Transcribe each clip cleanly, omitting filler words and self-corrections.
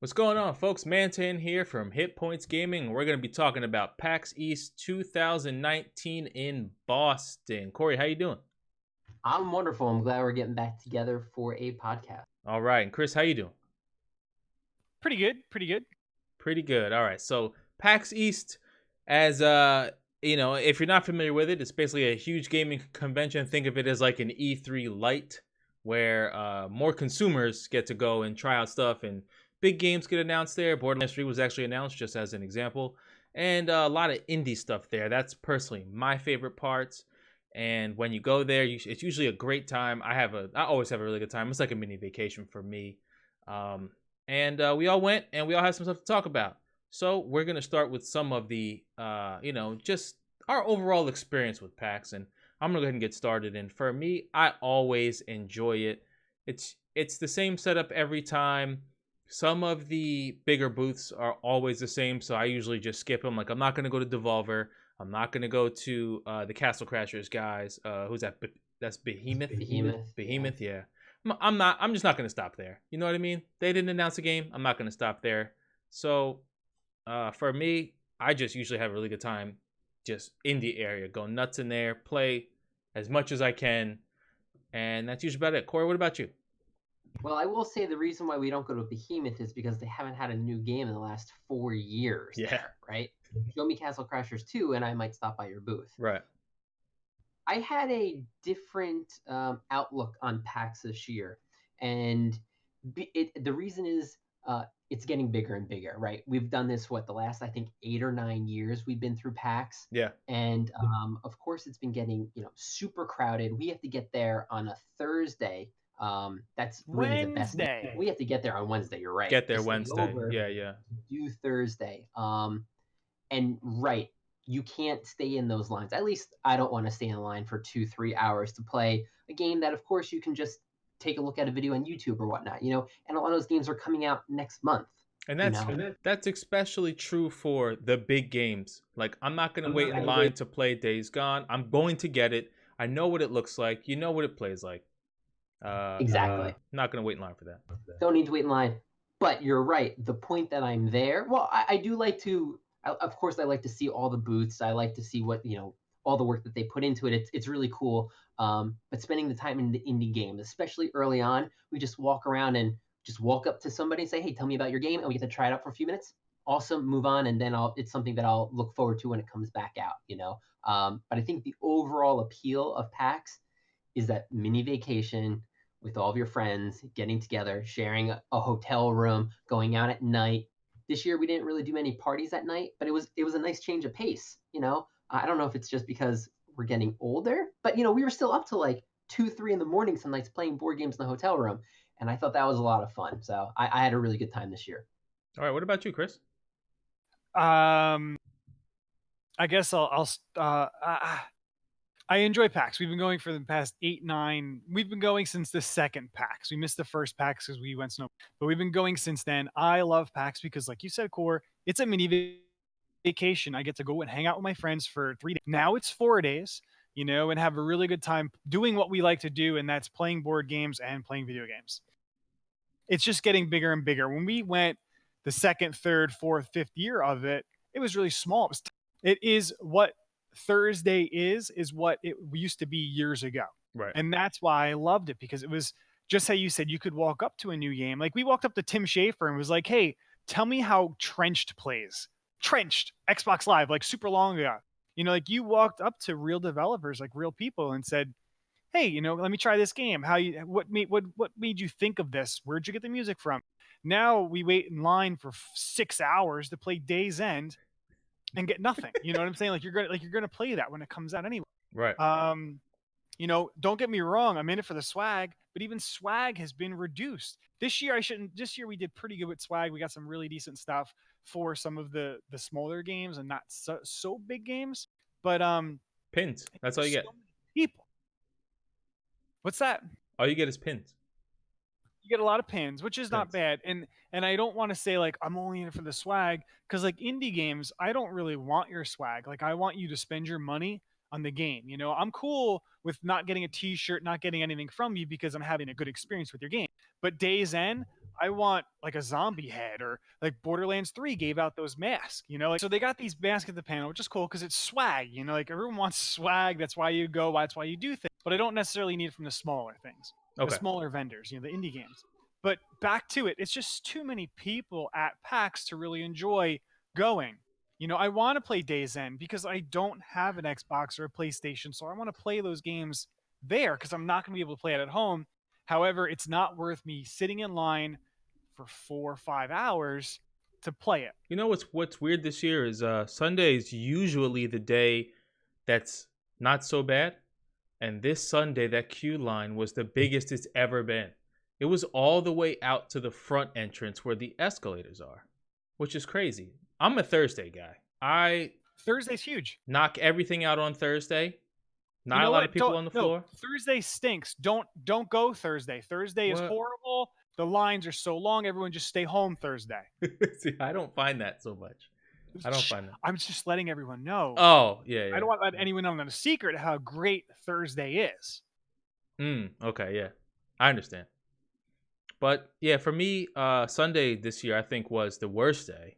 What's going on, folks? Mantan here from HitPointsGaming. We're going to be talking about PAX East 2019 in Boston. Corey, how you doing? I'm wonderful. I'm glad we're getting back together for a podcast. All right. And Chris, how you doing? Pretty good. Pretty good. All right. So PAX East, as if you're not familiar with it, it's basically a huge gaming convention. Think of it as like an E3 light, where more consumers get to go and try out stuff, and big games get announced there. Borderlands 3 was actually announced, just as an example, and a lot of indie stuff there. That's personally my favorite parts. And when you go there, it's usually a great time. I always have a really good time. It's like a mini vacation for me. And we all went, and we all have some stuff to talk about. So we're gonna start with some of the, just our overall experience with PAX, and I'm gonna go ahead and get started. And for me, I always enjoy it. It's the same setup every time. Some of the bigger booths are always the same, so I usually just skip them. Like, I'm not gonna go to Devolver. I'm not gonna go to the Castle Crashers guys. Who's that? That's Behemoth. Behemoth, yeah. I'm just not gonna stop there. You know what I mean? They didn't announce a game. I'm not gonna stop there. So, for me, I just usually have a really good time, just in the area, go nuts in there, play as much as I can, and that's usually about it. Corey, what about you? Well, I will say the reason why we don't go to Behemoth is because they haven't had a new game in the last 4 years. Yeah. There, right? Show me Castle Crashers 2, and I might stop by your booth. Right. I had a different outlook on PAX this year, and the reason is it's getting bigger and bigger, right? We've done this, the last, I think, 8 or 9 years we've been through PAX. Yeah. And of course, it's been getting, super crowded. We have to get there on a Thursday. That's really Wednesday. the best. We have to get there on Wednesday. You're right. Get there Just Wednesday. over Yeah. do Thursday. And right, you can't stay in those lines. At least I don't want to stay in line for 2-3 hours to play a game that, of course, you can just take a look at a video on YouTube or whatnot, and a lot of those games are coming out next month. And that's especially true for the big games. Like, I'm not going to wait in line to play Days Gone. I'm going to get it. I know what it looks like. You know what it plays like. Exactly. Not going to wait in line for that. Don't need to wait in line. But you're right. The point that I'm there, well, I do like to, of course, I like to see all the booths. I like to see what, all the work that they put into it. It's really cool. But spending the time in the indie games, especially early on, we just walk around and just walk up to somebody and say, hey, tell me about your game. And we get to try it out for a few minutes. Awesome, move on. And then it's something that I'll look forward to when it comes back out, But I think the overall appeal of PAX is that mini vacation with all of your friends, getting together, sharing a hotel room, going out at night. This year we didn't really do many parties at night, but it was a nice change of pace. I don't know if it's just because we're getting older, but we were still up to like 2-3 in the morning some nights playing board games in the hotel room, and I thought that was a lot of fun. So I had a really good time this year. All right, what about you, Chris? I guess I enjoy PAX. We've been going for the past 8, 9. We've been going since the second PAX. We missed the first PAX because we went snow, but we've been going since then. I love PAX because, like you said, Core, it's a mini vacation. I get to go and hang out with my friends for 3 days. Now it's 4 days, and have a really good time doing what we like to do, and that's playing board games and playing video games. It's just getting bigger and bigger. When we went the second, third, fourth, fifth year of it, it was really small. It is what Thursday is what it used to be years ago. Right. And that's why I loved it, because it was just how you said, you could walk up to a new game. Like, we walked up to Tim Schafer and was like, hey, tell me how Trenched plays. Trenched, Xbox Live, like super long ago. Like, you walked up to real developers, like real people, and said, hey, let me try this game. What made you think of this? Where'd you get the music from? Now we wait in line for 6 hours to play Days End and get nothing. You know what I'm saying? Like, you're gonna play that when it comes out anyway. Right. Don't get me wrong, I'm in it for the swag, but even swag has been reduced. This year we did pretty good with swag. We got some really decent stuff for some of the smaller games and not so big games. But pins. That's all you get. People. What's that? All you get is pins. You get a lot of pins, which is not bad. And I don't want to say, like, I'm only in it for the swag, because, like, indie games, I don't really want your swag. Like, I want you to spend your money on the game. I'm cool with not getting a t-shirt, not getting anything from you, because I'm having a good experience with your game. But Days End, I want like a zombie head, or like Borderlands 3 gave out those masks, like so they got these masks at the panel, which is cool because it's swag, like everyone wants swag. That's why you go, that's why you do things. But I don't necessarily need it from the smaller things, the Okay. smaller vendors, the indie games. But back to it, it's just too many people at PAX to really enjoy going. I want to play Days End because I don't have an Xbox or a PlayStation, so I want to play those games there because I'm not going to be able to play it at home. However, it's not worth me sitting in line for 4 or 5 hours to play it. You know what's weird this year is Sunday is usually the day that's not so bad, and this Sunday that queue line was the biggest it's ever been. It was all the way out to the front entrance where the escalators are, which is crazy. I'm a Thursday guy. I Thursday's huge. knock everything out on Thursday. Not You know a lot what? of people on the floor. Thursday stinks. Don't go Thursday. Thursday is What? horrible. The lines are so long. Everyone just stay home Thursday. See, I don't find that so much. I don't find that. I'm just letting everyone know. Oh, yeah. I don't want to let anyone know on a secret how great Thursday is. Okay, yeah. I understand. But yeah, for me, Sunday this year I think was the worst day.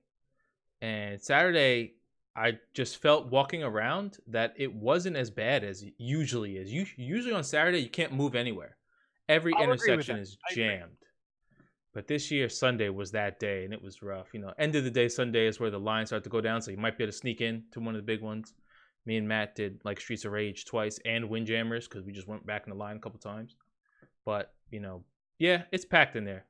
And Saturday, I just felt walking around that it wasn't as bad as it usually is. Usually on Saturday you can't move anywhere. Every I'll agree with intersection that. is I agree. jammed. But this year Sunday was that day, and it was rough. End of the day Sunday is where the lines start to go down, so you might be able to sneak in to one of the big ones. Me and Matt did like Streets of Rage twice and Windjammers because we just went back in the line a couple times. But yeah, it's packed in there.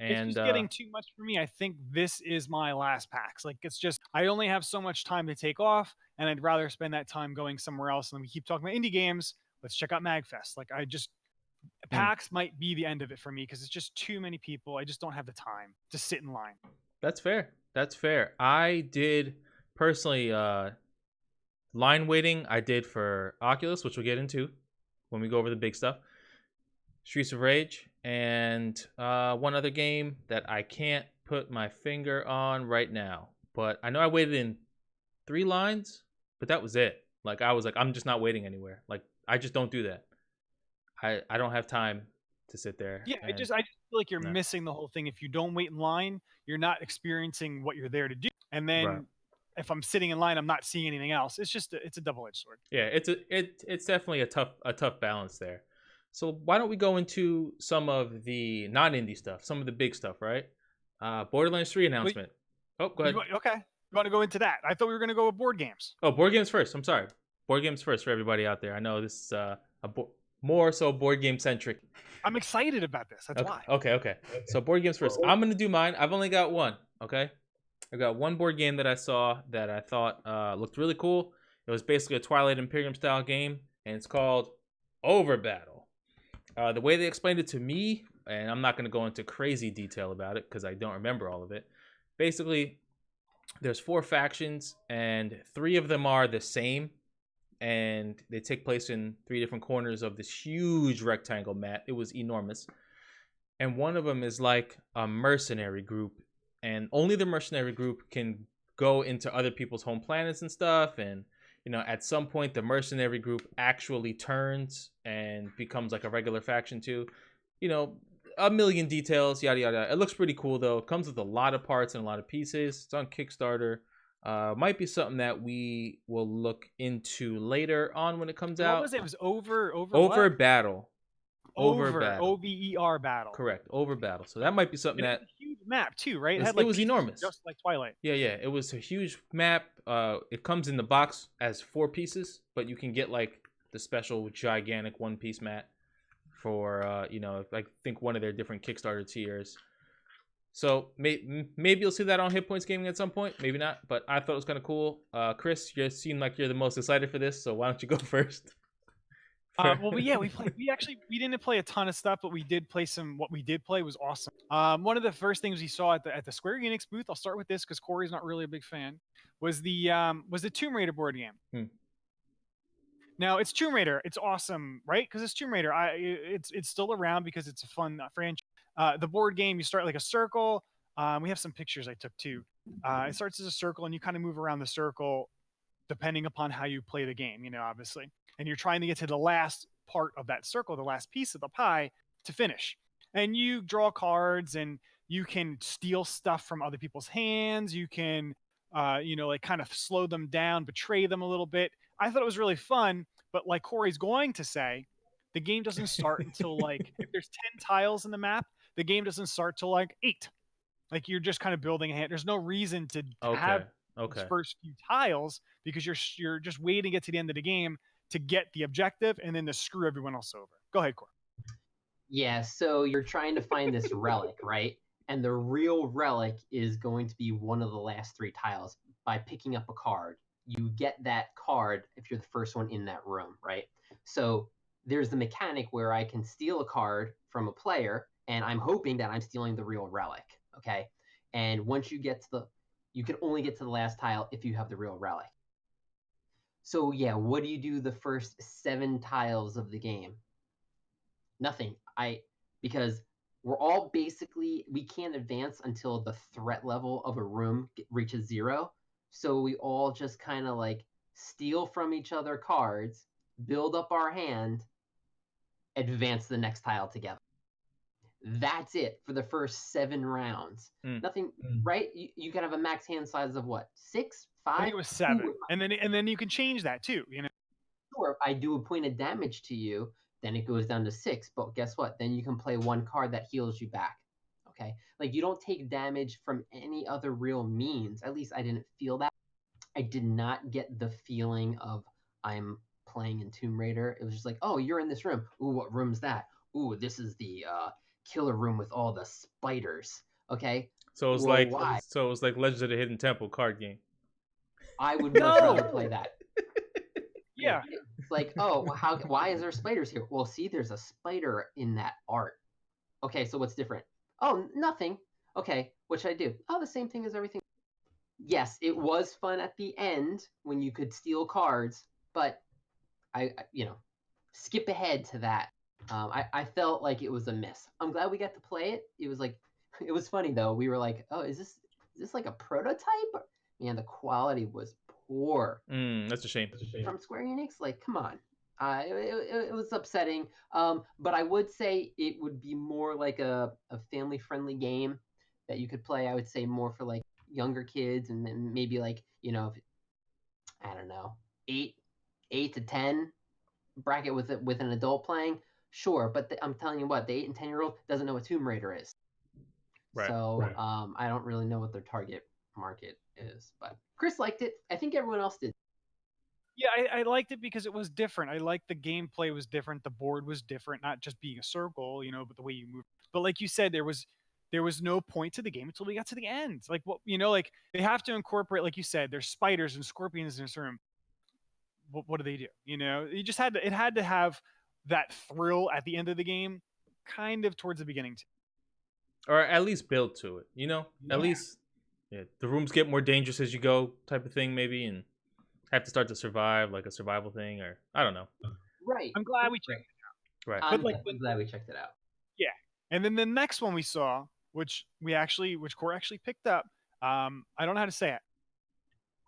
And It's just getting too much for me. I think this is my last PAX. Like, it's just, I only have so much time to take off, and I'd rather spend that time going somewhere else. And we keep talking about indie games. Let's check out MagFest. Like, PAX might be the end of it for me because it's just too many people. I just don't have the time to sit in line. That's fair. That's fair. I did personally line waiting. I did for Oculus, which we'll get into when we go over the big stuff. Streets of Rage, and one other game that I can't put my finger on right now. But I know I waited in 3 lines, but that was it. Like, I was like, I'm just not waiting anywhere. Like, I just don't do that. I don't have time to sit there. Yeah, I just feel like you're missing the whole thing. If you don't wait in line, you're not experiencing what you're there to do. And then if I'm sitting in line, I'm not seeing anything else. It's just it's a double-edged sword. Yeah, it's definitely a tough balance there. So why don't we go into some of the non-indie stuff, some of the big stuff, right? Borderlands 3 announcement. Go ahead. Okay. You want to go into that? I thought we were going to go with board games. Oh, board games first. I'm sorry. Board games first for everybody out there. I know this is more so board game centric. I'm excited about this. That's why. Okay. So board games first. I'm going to do mine. I've only got one, okay? I got one board game that I saw that I thought looked really cool. It was basically a Twilight Imperium style game, and it's called Over Battle. The way they explained it to me, and I'm not going to go into crazy detail about it because I don't remember all of it. Basically, there's 4 factions, and 3 of them are the same, and they take place in 3 different corners of this huge rectangle map. It was enormous. And one of them is like a mercenary group, and only the mercenary group can go into other people's home planets and stuff. And at some point the mercenary group actually turns and becomes like a regular faction too. A million details, yada yada. It looks pretty cool though. It comes with a lot of parts and a lot of pieces. It's on Kickstarter. Might be something that we will look into later on when it comes out. What was it? It was over Battle. OVER battle. Correct. Over Battle. So that might be something that a huge map too, right? It was enormous, just like Twilight. Yeah. It was a huge map. It comes in the box as 4 pieces, but you can get like the special gigantic 1-piece map for I think one of their different Kickstarter tiers. So maybe you'll see that on HitPointsGaming at some point. Maybe not, but I thought it was kind of cool. Chris, you seem like you're the most excited for this, so why don't you go first? Well, yeah, we didn't play a ton of stuff, but we did play some. What we did play was awesome. One of the first things we saw at the Square Enix booth, I'll start with this because Corey's not really a big fan, was the Tomb Raider board game. Now it's Tomb Raider. It's awesome, right? Because it's Tomb Raider. It's still around because it's a fun franchise. The board game, you start like a circle. We have some pictures I took too. It starts as a circle, and you kind of move around the circle depending upon how you play the game, obviously. And you're trying to get to the last part of that circle, the last piece of the pie to finish. And you draw cards, and You can steal stuff from other people's hands. You can, like kind of slow them down, betray them a little bit. I thought it was really fun, but like Corey's going to say, the game doesn't start until like if there's 10 tiles in the map, the game doesn't start till like 8. Like you're just kind of building a hand. There's no reason to have Okay. these Okay. first few tiles because you're just waiting to get to the end of the game to get the objective and then to screw everyone else over. Go ahead, Corey. Yeah, so you're trying to find this relic, right? And the real relic is going to be one of the last 3 tiles. By picking up a card, you get that card if you're the first one in that room, right? So there's the mechanic where I can steal a card from a player, and I'm hoping that I'm stealing the real relic, okay? And once you get to you can only get to the last tile if you have the real relic. So yeah, what do you do the first 7 tiles of the game? Nothing. Because we're all basically, we can't advance until the threat level of a room reaches 0. So we all just kind of like steal from each other cards, build up our hand, advance the next tile together. That's it for the first 7 rounds. Nothing, right? You can have a max hand size of what? 6, 5? I think it was 7, and then you can change that too. Sure, if I do a point of damage to you, then it goes down to 6. But guess what? Then you can play 1 card that heals you back. Okay, like you don't take damage from any other real means. At least I didn't feel that. I did not get the feeling of I'm playing in Tomb Raider. It was just like, oh, you're in this room. Ooh, what room's that? Ooh, this is the killer room with all the spiders. Okay. So it's Well, like why? so it's like Legends of the Hidden Temple card game. I would much rather play that. Yeah. It's like, oh, why is there spiders here? Well, see, there's a spider in that art. Okay, so what's different? Oh, nothing. Okay, what should I do? Oh, the same thing as everything. Yes, it was fun at the end when you could steal cards, but I skip ahead to that. I felt like it was a miss. I'm glad we got to play it. It was like, it was funny though. We were like, oh, is this like a prototype? Man, the quality was poor. That's a shame. From Square Enix. Like, come on. It was upsetting. But I would say it would be more like a family-friendly game that you could play. I would say more for like younger kids, and then maybe like I don't know, 8 to 10 bracket with an adult playing. Sure, but I'm telling you what, the 8 and 10-year-old doesn't know what Tomb Raider is. Right. So I don't really know what their target market is. But Chris liked it. I think everyone else did. Yeah, I liked it because it was different. I liked the gameplay was different. The board was different, not just being a circle, but the way you move. But like you said, there was no point to the game until we got to the end. Like like they have to incorporate, like you said, there's spiders and scorpions in this room. What do they do? You just it had to have that thrill at the end of the game, kind of towards the beginning too. Or at least build to it. At least the rooms get more dangerous as you go, type of thing, maybe, and have to start to survive, like a survival thing, or I don't know. Right. I'm glad we checked it out. Right. I'm glad we checked it out. Yeah. And then the next one we saw, which Core actually picked up, I don't know how to say it.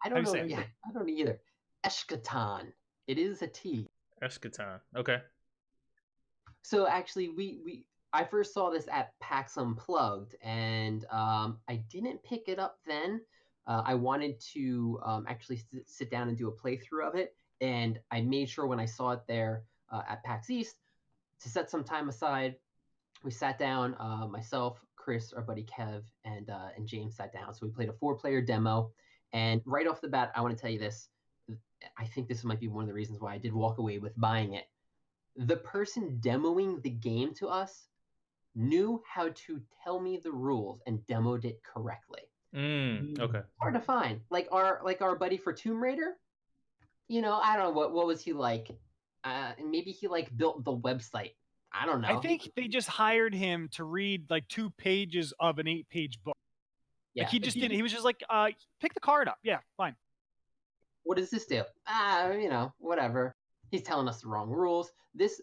I don't know. Yeah, I don't either. Eschaton. It is a T. Eschaton. Okay. So actually, I first saw this at PAX Unplugged, and I didn't pick it up then. I wanted to actually sit down and do a playthrough of it, and I made sure when I saw it there at PAX East to set some time aside. We sat down, myself, Chris, our buddy Kev, and James sat down. So we played a 4-player demo, and right off the bat, I want to tell you this. I think this might be one of the reasons why I did walk away with buying it. The person demoing the game to us knew how to tell me the rules and demoed it correctly. Okay. Hard to find. Like our buddy for Tomb Raider. I don't know what was he like. Maybe he like built the website. I don't know. I think they just hired him to read like 2 pages of an 8-page book. Yeah. Like he just didn't. He was just like, pick the card up. Yeah, fine. What does this do? Whatever. He's telling us the wrong rules. This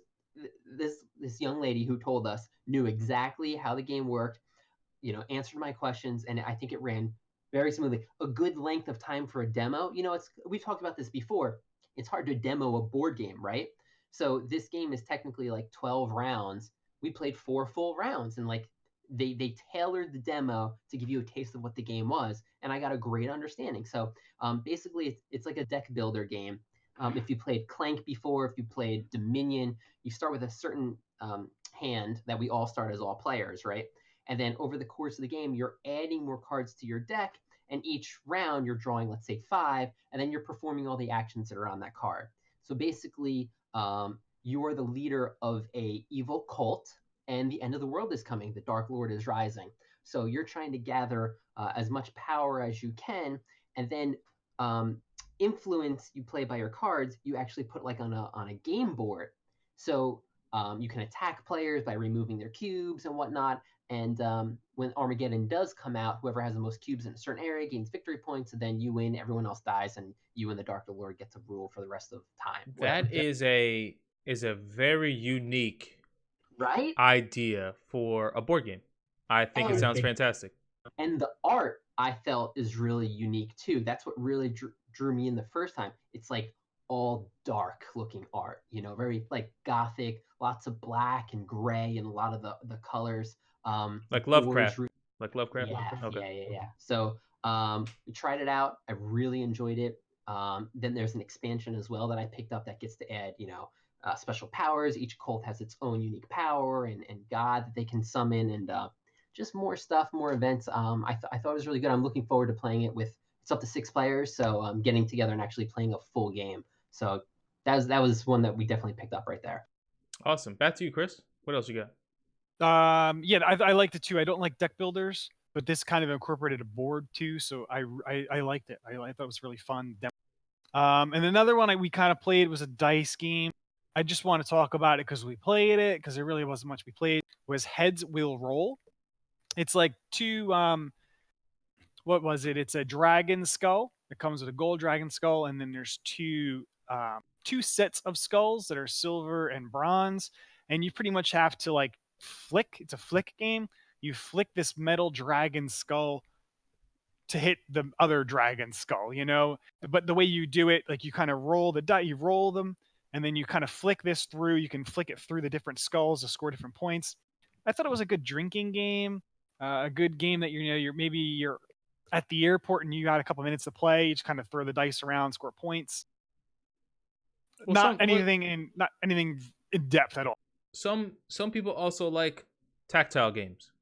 young lady who told us knew exactly how the game worked, answered my questions, and I think it ran very smoothly. A good length of time for a demo. We've talked about this before. It's hard to demo a board game, right? So this game is technically like 12 rounds. We played 4 full rounds, and like they tailored the demo to give you a taste of what the game was, and I got a great understanding. So basically, it's like a deck builder game. If you played Clank before, if you played Dominion, you start with a certain hand that we all start as all players, right? And then over the course of the game, you're adding more cards to your deck, and each round you're drawing, let's say, 5, and then you're performing all the actions that are on that card. So basically, you are the leader of a evil cult, and the end of the world is coming. The Dark Lord is rising. So you're trying to gather as much power as you can, and then influence you play by your cards. You actually put like on a game board, so you can attack players by removing their cubes and whatnot. And when Armageddon does come out, whoever has the most cubes in a certain area gains victory points, and then you win, everyone else dies, and you and the Dark Lord get to rule for the rest of time. Whatever. That is a very unique Right? idea for a board game. I think it sounds fantastic. And the art I felt is really unique too. That's what really drew me in the first time. It's like all dark looking art, you know, very like gothic, lots of black and gray and a lot of the colors. Like Lovecraft. Like Lovecraft. Yeah, Okay. yeah. So we tried it out. I really enjoyed it. Then there's an expansion as well that I picked up that gets to add, you know, special powers. Each cult has its own unique power and god that they can summon, and just more stuff, more events. I thought it was really good. I'm looking forward to playing it with. It's up to 6 players, so getting together and actually playing a full game. So that was one that we definitely picked up right there. Awesome. Back to you, Chris. What else you got? Yeah, I liked it too. I don't like deck builders, but this kind of incorporated a board too, so I liked it. I thought it was really fun. And another one we kind of played was a dice game. I just want to talk about it because we played it, because there really wasn't much we played. Was Heads Will Roll. It's like two what was it? It's a dragon skull. It comes with a gold dragon skull, and then there's two sets of skulls that are silver and bronze, and you pretty much have to like flick. It's a flick game. You flick this metal dragon skull to hit the other dragon skull, you know. But the way you do it, like you kind of roll the die, you roll them, and then you kind of flick this through. You can flick it through the different skulls to score different points. I thought it was a good drinking game, a good game that you're at the airport and you got a couple minutes to play. You just kind of throw the dice around, score points. Well, not anything in depth at all. Some people also like tactile games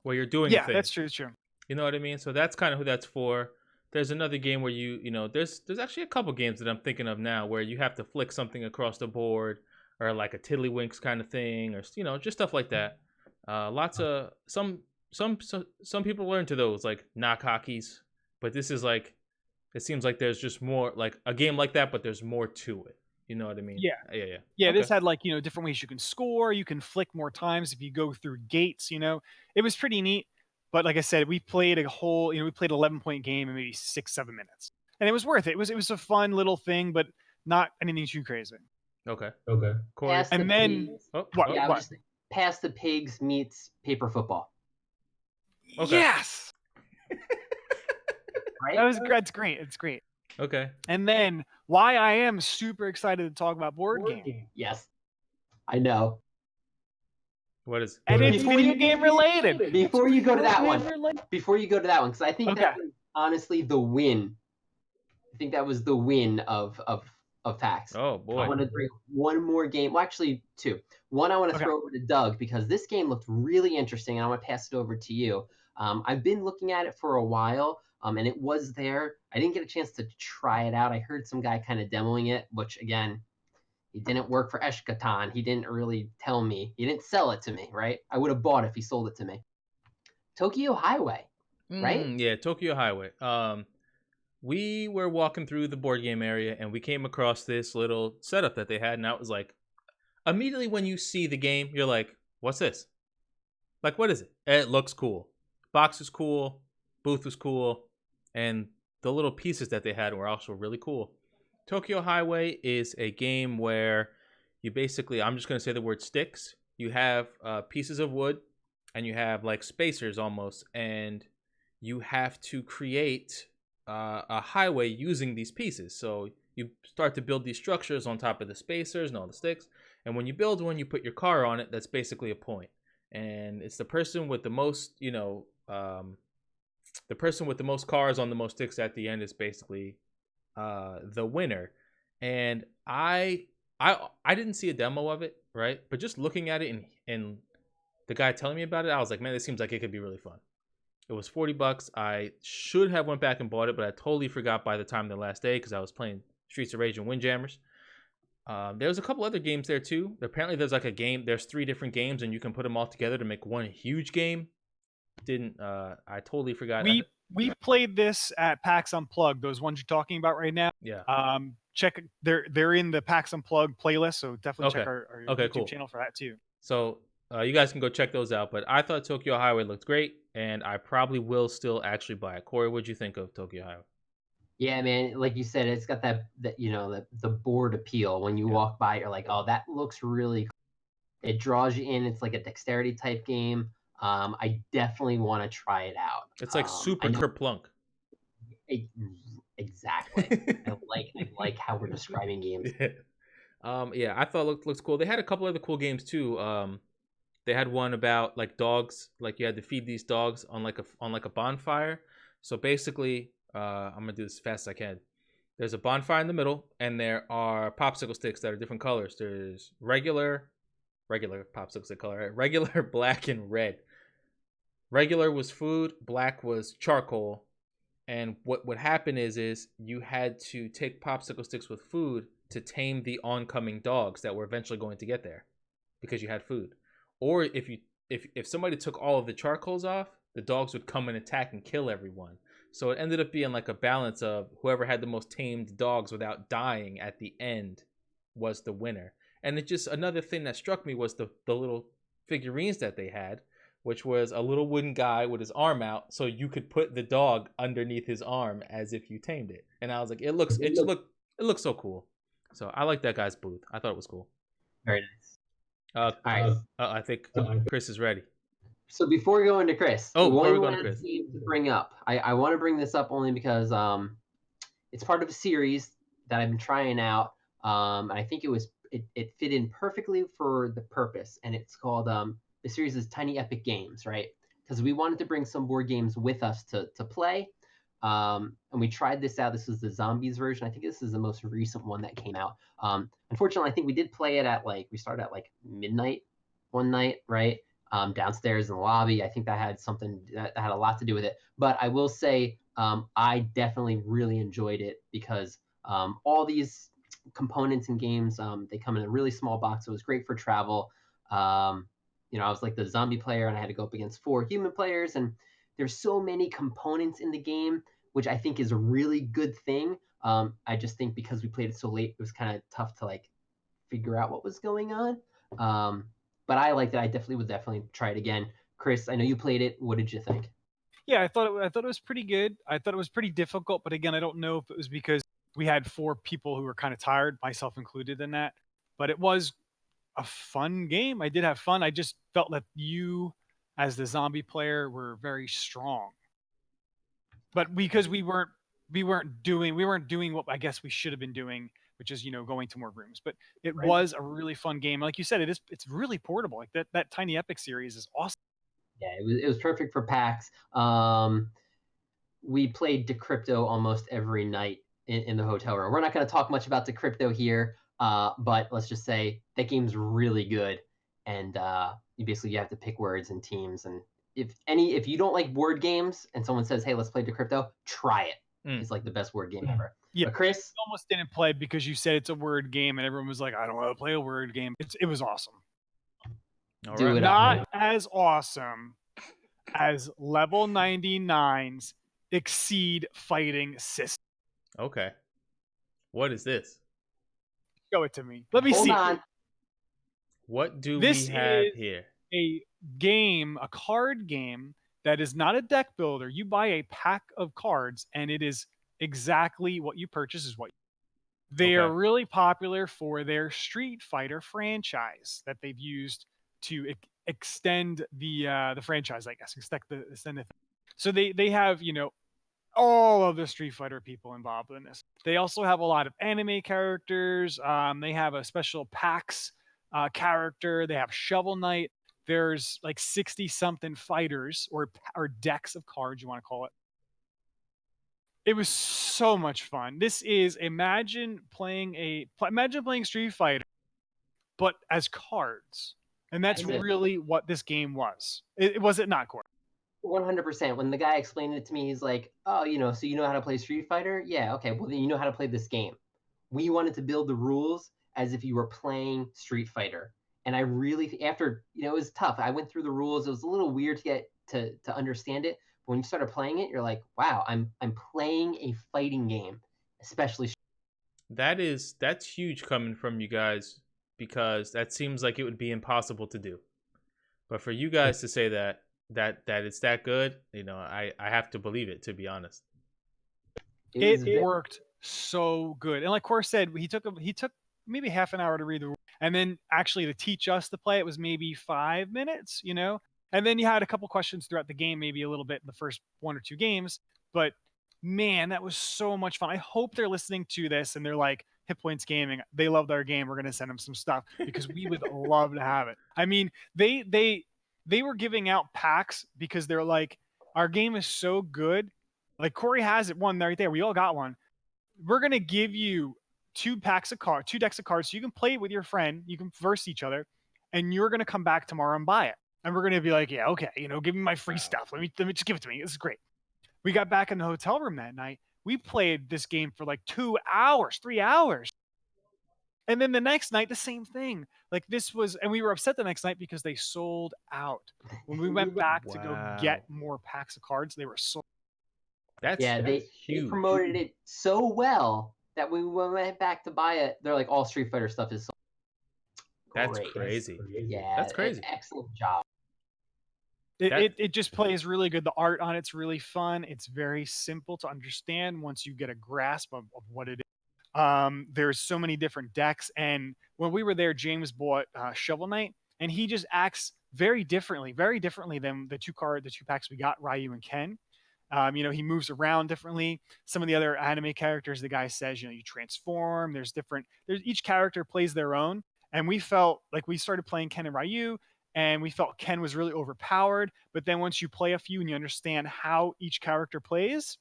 where you're doing yeah, things. That's true. It's true. You know what I mean? So that's kind of who that's for. There's another game where you know, there's actually a couple games that I'm thinking of now where you have to flick something across the board, or like a tiddlywinks kind of thing, or you know, just stuff like that. Lots of some people learn to those like knock hockeys, but this is like, it seems like there's just more like a game like that, but there's more to it. You know what I mean? Yeah. Okay. This had like, you know, different ways you can score. You can flick more times if you go through gates. You know, it was pretty neat. But like I said, we played a whole, you know, we played 11-point game in maybe 6-7 minutes, and it was worth it. It was a fun little thing, but not anything too crazy. Okay. Corey. And then what? Pass the Pigs meets paper football. Okay. Yes. Right? That's great. It's great. Okay. And then why I am super excited to talk about board game. Yes, I know. What is? And it's video game related. Before you go to that one, because I think that was honestly the win. I think that was the win of PAX. Oh boy. I want to bring one more game. Well, actually, two. One I want to throw over to Doug because this game looked really interesting, and I want to pass it over to you. I've been looking at it for a while, and it was there. I didn't get a chance to try it out. I heard some guy kind of demoing it, which again, he didn't work for Eshkatan. He didn't really tell me. He didn't sell it to me, right? I would have bought it if he sold it to me. Tokyo Highway, right? Yeah, Tokyo Highway. We were walking through the board game area and we came across this little setup that they had, and I was like, immediately when you see the game, you're like, what's this? Like, what is it? It looks cool. Box is cool. Booth was cool. And the little pieces that they had were also really cool. Tokyo Highway is a game where you basically, I'm just going to say the word sticks. You have pieces of wood and you have like spacers almost, and you have to create a highway using these pieces. So you start to build these structures on top of the spacers and all the sticks. And when you build one, you put your car on it. That's basically a point. and it's the person with the most, the person with the most cars on the most sticks at the end is basically the winner. And I didn't see a demo of it, right? But just looking at it and the guy telling me about it, I was like, man, this seems like it could be really fun. It was $40. I should have went back and bought it, but I totally forgot by the time the last day because I was playing Streets of Rage and Windjammers. There was a couple other games there too. Apparently, there's like a game. There's 3 different games, and you can put them all together to make one huge game. I totally forgot. We played this at PAX Unplugged. Those ones you're talking about right now. Yeah. Check they're in the PAX Unplugged playlist, so definitely check our YouTube channel for that too. So you guys can go check those out. But I thought Tokyo Highway looked great, and I probably will still actually buy it. Corey, what'd you think of Tokyo Highway? Yeah, man. Like you said, it's got that the board appeal. When you walk by, you're like, oh, that looks really cool. It draws you in. It's like a dexterity type game. I definitely want to try it out. It's like super Kerplunk. Exactly. I like how we're describing games. Yeah, I thought it looks cool. They had a couple other cool games too. They had one about like dogs, like you had to feed these dogs on like a bonfire. So basically, I'm gonna do this as fast as I can. There's a bonfire in the middle, and there are popsicle sticks that are different colors. There's regular popsicle stick color, right? Regular, black, and red. Regular was food, black was charcoal, and what would happen is you had to take popsicle sticks with food to tame the oncoming dogs that were eventually going to get there, because you had food. Or if somebody took all of the charcoals off, the dogs would come and attack and kill everyone. So it ended up being like a balance of whoever had the most tamed dogs without dying at the end was the winner. And it just, another thing that struck me was the little figurines that they had, which was a little wooden guy with his arm out, so you could put the dog underneath his arm as if you tamed it. And I was like, it looks so cool. So I like that guy's booth. I thought it was cool. Very nice. All right. I think Chris is ready. So before we go into Chris, before we go into Chris, to bring up, I want to bring this up only because it's part of a series that I've been trying out. And I think it fit in perfectly for the purpose, and it's called the series is Tiny Epic Games, right? Because we wanted to bring some board games with us to play. And we tried this out. This was the zombies version. I think this is the most recent one that came out. Unfortunately, I think we did play it at we started at midnight one night, right? Downstairs in the lobby. I think that had a lot to do with it. But I will say, I definitely really enjoyed it because all these components and games, they come in a really small box. So it was great for travel. I was like the zombie player and I had to go up against 4 human players, and there's so many components in the game, which I think is a really good thing. I just think because we played it so late, it was kind of tough to figure out what was going on. But I liked it. I would definitely try it again. Chris, I know you played it. What did you think? Yeah, I thought it was pretty good. I thought it was pretty difficult, but again, I don't know if it was because we had 4 people who were kind of tired, myself included in that. But it was a fun game. I did have fun. I just felt that you, as the zombie player, were very strong. But because we weren't doing what I guess we should have been doing, which is going to more rooms. But it was a really fun game. Like you said, it's really portable. Like that Tiny Epic series is awesome. Yeah, it was perfect for PAX. We played Decrypto almost every night in the hotel room. We're not going to talk much about Decrypto here, but let's just say that game's really good. And you have to pick words and teams. And if you don't like word games and someone says, hey, let's play Decrypto, try it. It's like the best word game ever. Yeah, but Chris, you almost didn't play because you said it's a word game, and everyone was like, I don't want to play a word game. It was awesome. Not as awesome as level 99's Exceed Fighting System. Okay. What is this? Show it to me. Let me see. On. What do we have here? A game, a card game that is not a deck builder. You buy a pack of cards, and it is exactly what you purchase is what they are really popular for their Street Fighter franchise that they've used to extend the franchise, I guess. Extend the so they have all of the Street Fighter people involved in this. They also have a lot of anime characters. They have a special PAX character. They have Shovel Knight. there's like 60 something fighters or decks of cards, you want to call it. It was so much fun. This is imagine playing Street Fighter, but as cards, and that's That's it. really what this game was. Was it not, Corey? 100%. When the guy explained it to me, he's like, "Oh, so you know how to play Street Fighter? Yeah, okay. Well, then you know how to play this game." We wanted to build the rules as if you were playing Street Fighter. And I really, after, it was tough. I went through the rules. It was a little weird to get to understand it. But when you started playing it, you're like, wow, I'm playing a fighting game, especially. That's huge coming from you guys, because that seems like it would be impossible to do. But for you guys to say that it's that good, I have to believe it, to be honest. It worked so good. And like Cor said, he took maybe half an hour to read the rules, and then actually to teach us to play it was maybe 5 minutes, And then you had a couple questions throughout the game, maybe a little bit in the first 1 or 2 games, but man, that was so much fun. I hope they're listening to this and they're like, HitPointsGaming, they loved our game. We're going to send them some stuff because we would love to have it. I mean, they were giving out packs because they're like, our game is so good. Like Corey has it, one right there. We all got one. We're gonna give you 2 decks of cards, so you can play it with your friend. You can verse each other, and you're gonna come back tomorrow and buy it. And we're gonna be like, yeah, okay, give me my free stuff. Let me just give it to me. This is great. We got back in the hotel room that night. We played this game for like 2 hours, 3 hours. And then the next night, the same thing. Like this was, and we were upset the next night because they sold out. When we went back to go get more packs of cards, they were sold. They promoted it so well that when we went back to buy it, they're like, all Street Fighter stuff is sold. That's crazy. Yeah, that's crazy. Excellent job. It just plays really good. The art on it's really fun. It's very simple to understand once you get a grasp of what it is. There's so many different decks, and when we were there, James bought Shovel Knight, and he just acts very differently than the two packs we got, Ryu and Ken. He moves around differently. Some of the other anime characters, the guy says, you transform. There's each character plays their own, and we felt like we started playing Ken and Ryu, and we felt Ken was really overpowered. But then once you play a few and you understand how each character plays,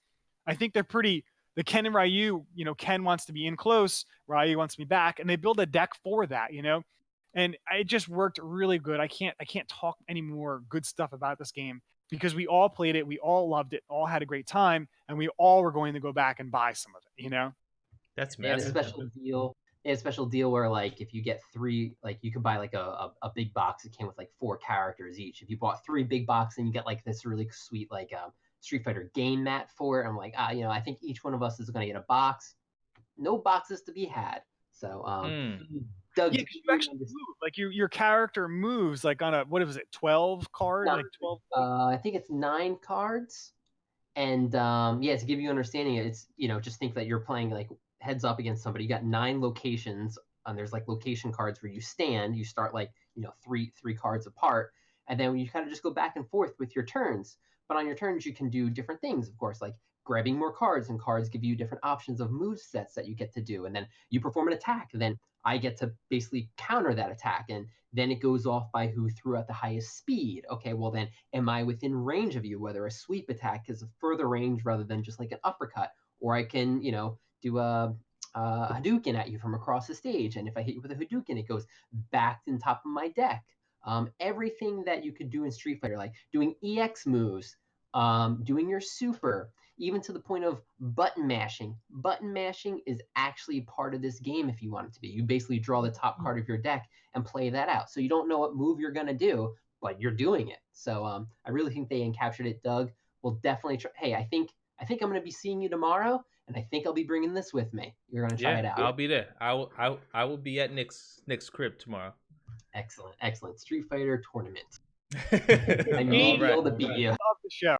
I think they're pretty. The Ken and Ryu, Ken wants to be in close, Ryu wants to be back, and they build a deck for that, and it just worked really good. I can't talk any more good stuff about this game because we all played it, we all loved it, all had a great time, and we all were going to go back and buy some of it. That's massive. They had a special deal. They had a special deal where, like, if you get 3, like, you could buy like a big box. It came with like 4 characters each. If you bought 3 big boxes, and you get like this really sweet like Street Fighter game mat for it. I'm like, I think each one of us is going to get a box. No boxes to be had. So, Doug, yeah, you actually move. Like your character moves like on a, what is it, 12 card? Like 12. I think it's 9 cards. And to give you an understanding, it's just think that you're playing like heads up against somebody. You got 9 locations, and there's like location cards where you stand. You start like three cards apart, and then you kind of just go back and forth with your turns. But on your turns, you can do different things, of course, like grabbing more cards, and cards give you different options of move sets that you get to do. And then you perform an attack, and then I get to basically counter that attack. And then it goes off by who threw out the highest speed. Okay, well then, am I within range of you? Whether a sweep attack is a further range rather than just like an uppercut, or I can, do a Hadouken at you from across the stage. And if I hit you with a Hadouken, it goes back in top of my deck. Everything that you could do in Street Fighter, like doing EX moves, doing your super, even to the point of button mashing. Button mashing is actually part of this game if you want it to be. You basically draw the top card of your deck and play that out. So you don't know what move you're going to do, but you're doing it. So I really think they encaptured it. Doug will definitely try. Hey, I think I'm going to be seeing you tomorrow, and I think I'll be bringing this with me. You're going to try it out. I'll be there. I will be at Nick's crib tomorrow. Excellent. Street Fighter tournament. I may be able to beat you. Love the show.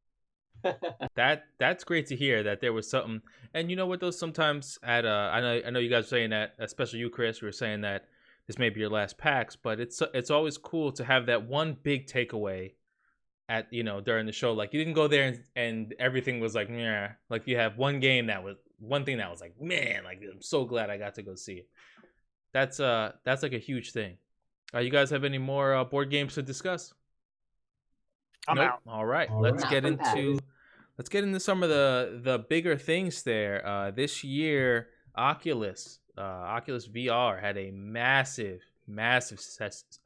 That's great to hear that there was something. And you know what, though, sometimes at I know you guys are saying that, especially you, Chris, we were saying that this may be your last PAX, but it's always cool to have that one big takeaway at during the show. Like you didn't go there and everything was like, yeah, like you have one thing that was like, man, like I'm so glad I got to go see it. That's like a huge thing. You guys have any more board games to discuss? I'm Nope. out. All right. Not from PAX. Let's get into some of the bigger things there. This year, Oculus VR had a massive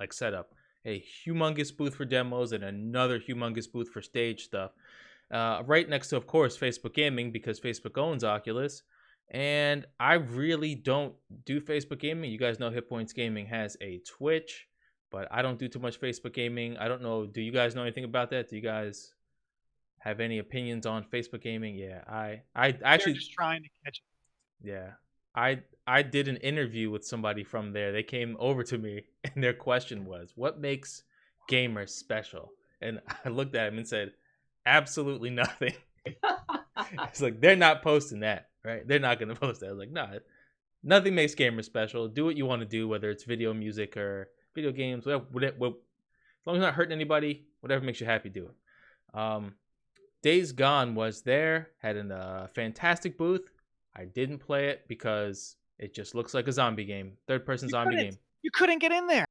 setup, a humongous booth for demos and another humongous booth for stage stuff. Right next to, of course, Facebook Gaming, because Facebook owns Oculus. And I really don't do Facebook Gaming. You guys know HitPoints Gaming has a Twitch, but I don't do too much Facebook Gaming. I don't know. Do you guys know anything about that? Do you guys have any opinions on Facebook Gaming? Yeah, I actually They're just trying to catch it. yeah. I did an interview with somebody from there. They came over to me and their question was, "What makes gamers special?" And I looked at him and said, "Absolutely nothing." It's like they're not posting that, right? They're not gonna post that. I was like, "Nah, nothing makes gamers special. Do what you want to do, whether it's video music or video games, whatever, as long as you're not hurting anybody, whatever makes you happy, do it." Days Gone was there, had a fantastic booth. I didn't play it because it just looks like a zombie game, third-person zombie game. You couldn't get in there.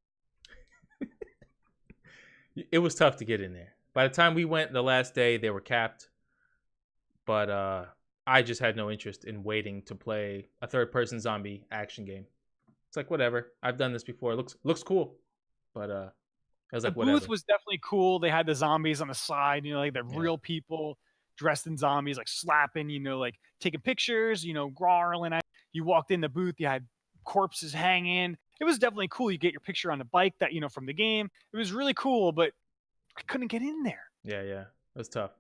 It was tough to get in there. By the time we went the last day, they were capped. But I just had no interest in waiting to play a third-person zombie action game. It's like, whatever. I've done this before. It looks cool. But I was like, The whatever. booth was definitely cool. They had the zombies on the side, like the real people dressed in zombies, like slapping, like taking pictures, growling at. You walked in the booth, you had corpses hanging. It was definitely cool. You get your picture on the bike that, from the game. It was really cool, but I couldn't get in there. Yeah. It was tough.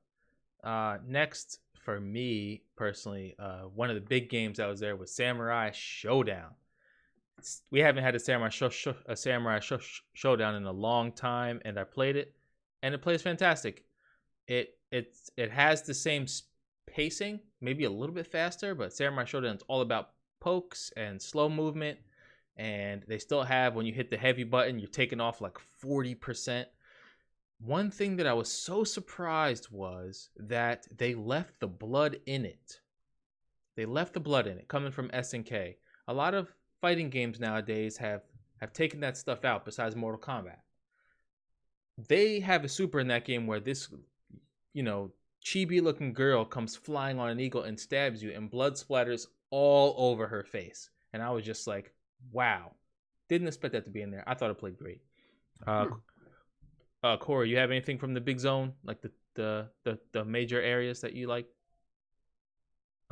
Next, for me personally, one of the big games that was there was Samurai Showdown. We haven't had a Samurai Showdown in a long time, and I played it, and it plays fantastic. It has the same pacing, maybe a little bit faster, but Samurai Showdown is all about pokes and slow movement, and they still have, when you hit the heavy button, you're taking off like 40%. One thing that I was so surprised was that they left the blood in it. They left the blood in it, coming from SNK. A lot of fighting games nowadays have taken that stuff out besides Mortal Kombat. They have a super in that game where this, chibi looking girl comes flying on an eagle and stabs you, and blood splatters all over her face. And I was just like, wow. Didn't expect that to be in there. I thought it played great. Corey, you have anything from the big zone, like the major areas that you like?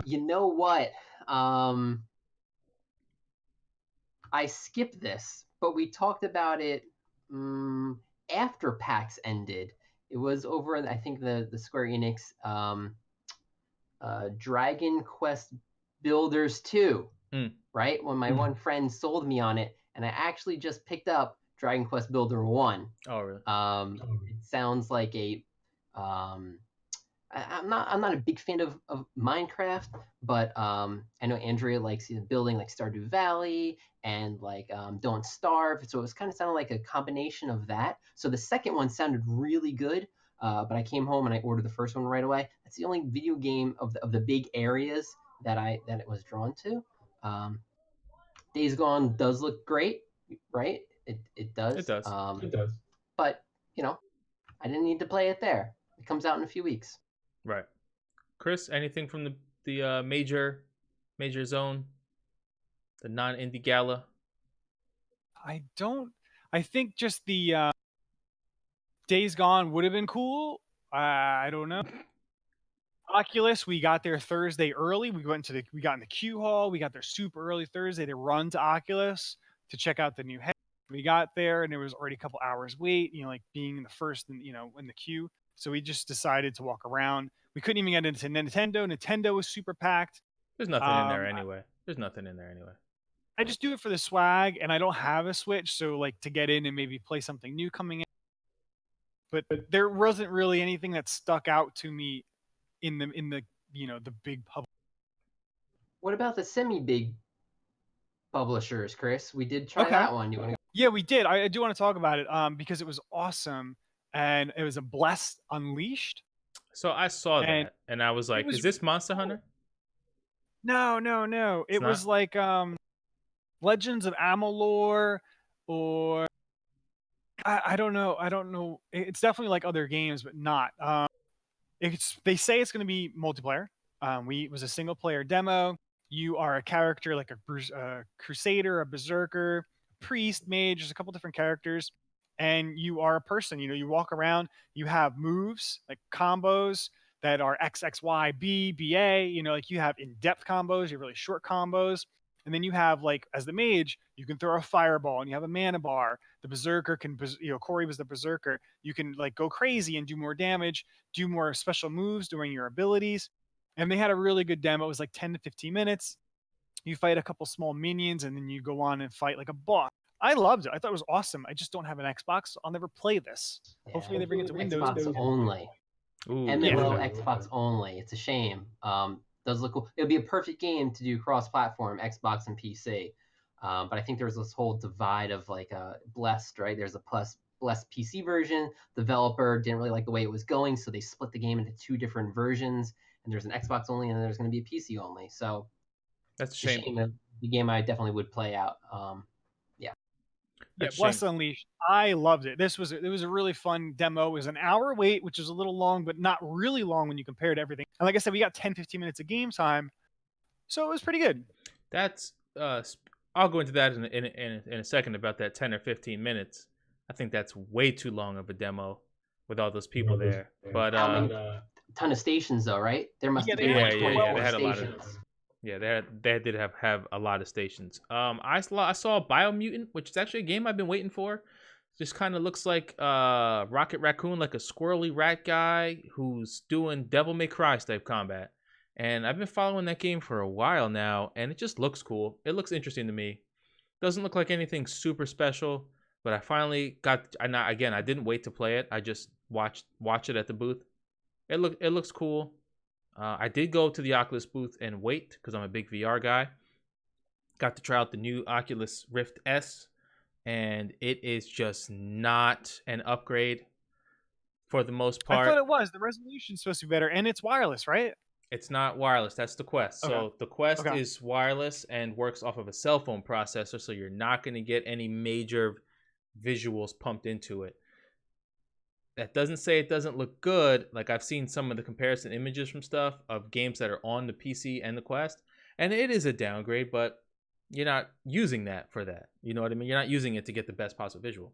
You know what? I skipped this, but we talked about it after PAX ended. It was over in, I think, the Square Enix Dragon Quest Builders 2, right? When my one friend sold me on it, and I actually just picked up Dragon Quest Builder 1. Oh, really? It sounds like a I'm not a big fan of Minecraft, but I know Andrea likes building like Stardew Valley and like Don't Starve. So it was kind of sounded like a combination of that. So the second one sounded really good, but I came home and I ordered the first one right away. That's the only video game of the big areas that it was drawn to. Days Gone does look great, right? It does. It does. It does. But I didn't need to play it there. It comes out in a few weeks. Right. Chris, anything from the major zone, the non-indie gala? I think just the Days Gone would have been cool. I don't know. Oculus, we got there Thursday early. We got in the queue hall. We got there super early Thursday to run to Oculus to check out the new head. We got there and there was already a couple hours wait, like being in the first, in the queue. So we just decided to walk around. We couldn't even get into Nintendo. Nintendo was super packed. There's nothing in there anyway. I just do it for the swag, and I don't have a Switch, so like to get in and maybe play something new coming in. But there wasn't really anything that stuck out to me in the the big public. What about the semi-big publishers, Chris? We did try that one. You want to? Yeah, we did. I do want to talk about it because it was awesome, and it was a Blessed Unleashed. So I saw that, and I was like, "Is this Monster Hunter?" No. It was like Legends of Amalur, or I don't know. I don't know. It's definitely like other games, but not. They say it's going to be multiplayer. It was a single player demo. You are a character like a crusader, a berserker, priest, mage. There's a couple different characters, and you are a person. You know, you walk around. You have moves like combos that are X X Y B B A. You know, like you have in depth combos. You have really short combos. And then you have like as the mage, you can throw a fireball and you have a mana bar. The berserker can, Corey was the berserker. You can like go crazy and do more damage, do more special moves during your abilities. And they had a really good demo. It was like 10 to 15 minutes. You fight a couple small minions and then you go on and fight like a boss. I loved it. I thought it was awesome. I just don't have an Xbox. So I'll never play this. Yeah, Hopefully they bring it to Windows. Xbox only. Ooh, MMO Yeah. Xbox only. It's a shame. Does look cool. It would be a perfect game to do cross-platform Xbox and PC. But I think there's this whole divide of like Blessed, right? There's a Blessed PC version. Developer didn't really like the way it was going, so they split the game into two different versions. And there's an Xbox only, and then there's going to be a PC only. So that's a it's a shame. shame. The game I definitely would play out. Yeah. Yeah, That's a shame. Blessed Unleashed. I loved it. It was a really fun demo. It was an hour wait, which is a little long, but not really long when you compare to everything. And like I said, we got 10, 15 minutes of game time. So it was pretty good. That's I'll go into that in a second about that 10 or 15 minutes. I think that's way too long of a demo with all those people there. But How many? Ton of stations though, right? There must Yeah, have they been had like like 24 They had a lot of stations. yeah, they did have a lot of stations. I saw Biomutant, which is actually a game I've been waiting for. Just kind of looks like Rocket Raccoon, like a squirrely rat guy who's doing Devil May Cry type combat. And I've been following that game for a while now, and it just looks cool. It looks interesting to me. Doesn't look like anything super special, but I finally got. I didn't wait to play it. I just watch it at the booth. It looks cool. I did go to the Oculus booth and wait because I'm a big VR guy. Got to try out the new Oculus Rift S, and it is just not an upgrade for the most I part. thought it was. The resolution's supposed to be better, and it's wireless, right? It's not wireless. That's the Quest. Okay. So the Quest Okay. is wireless and works off of a cell phone processor, so you're not going to get any major visuals pumped into it. That doesn't say it doesn't look good. Like I've seen some of the comparison images from stuff of games that are on the PC and the Quest, and it is a downgrade, but you're not using that for that. You know what I mean? You're not using it to get the best possible visual.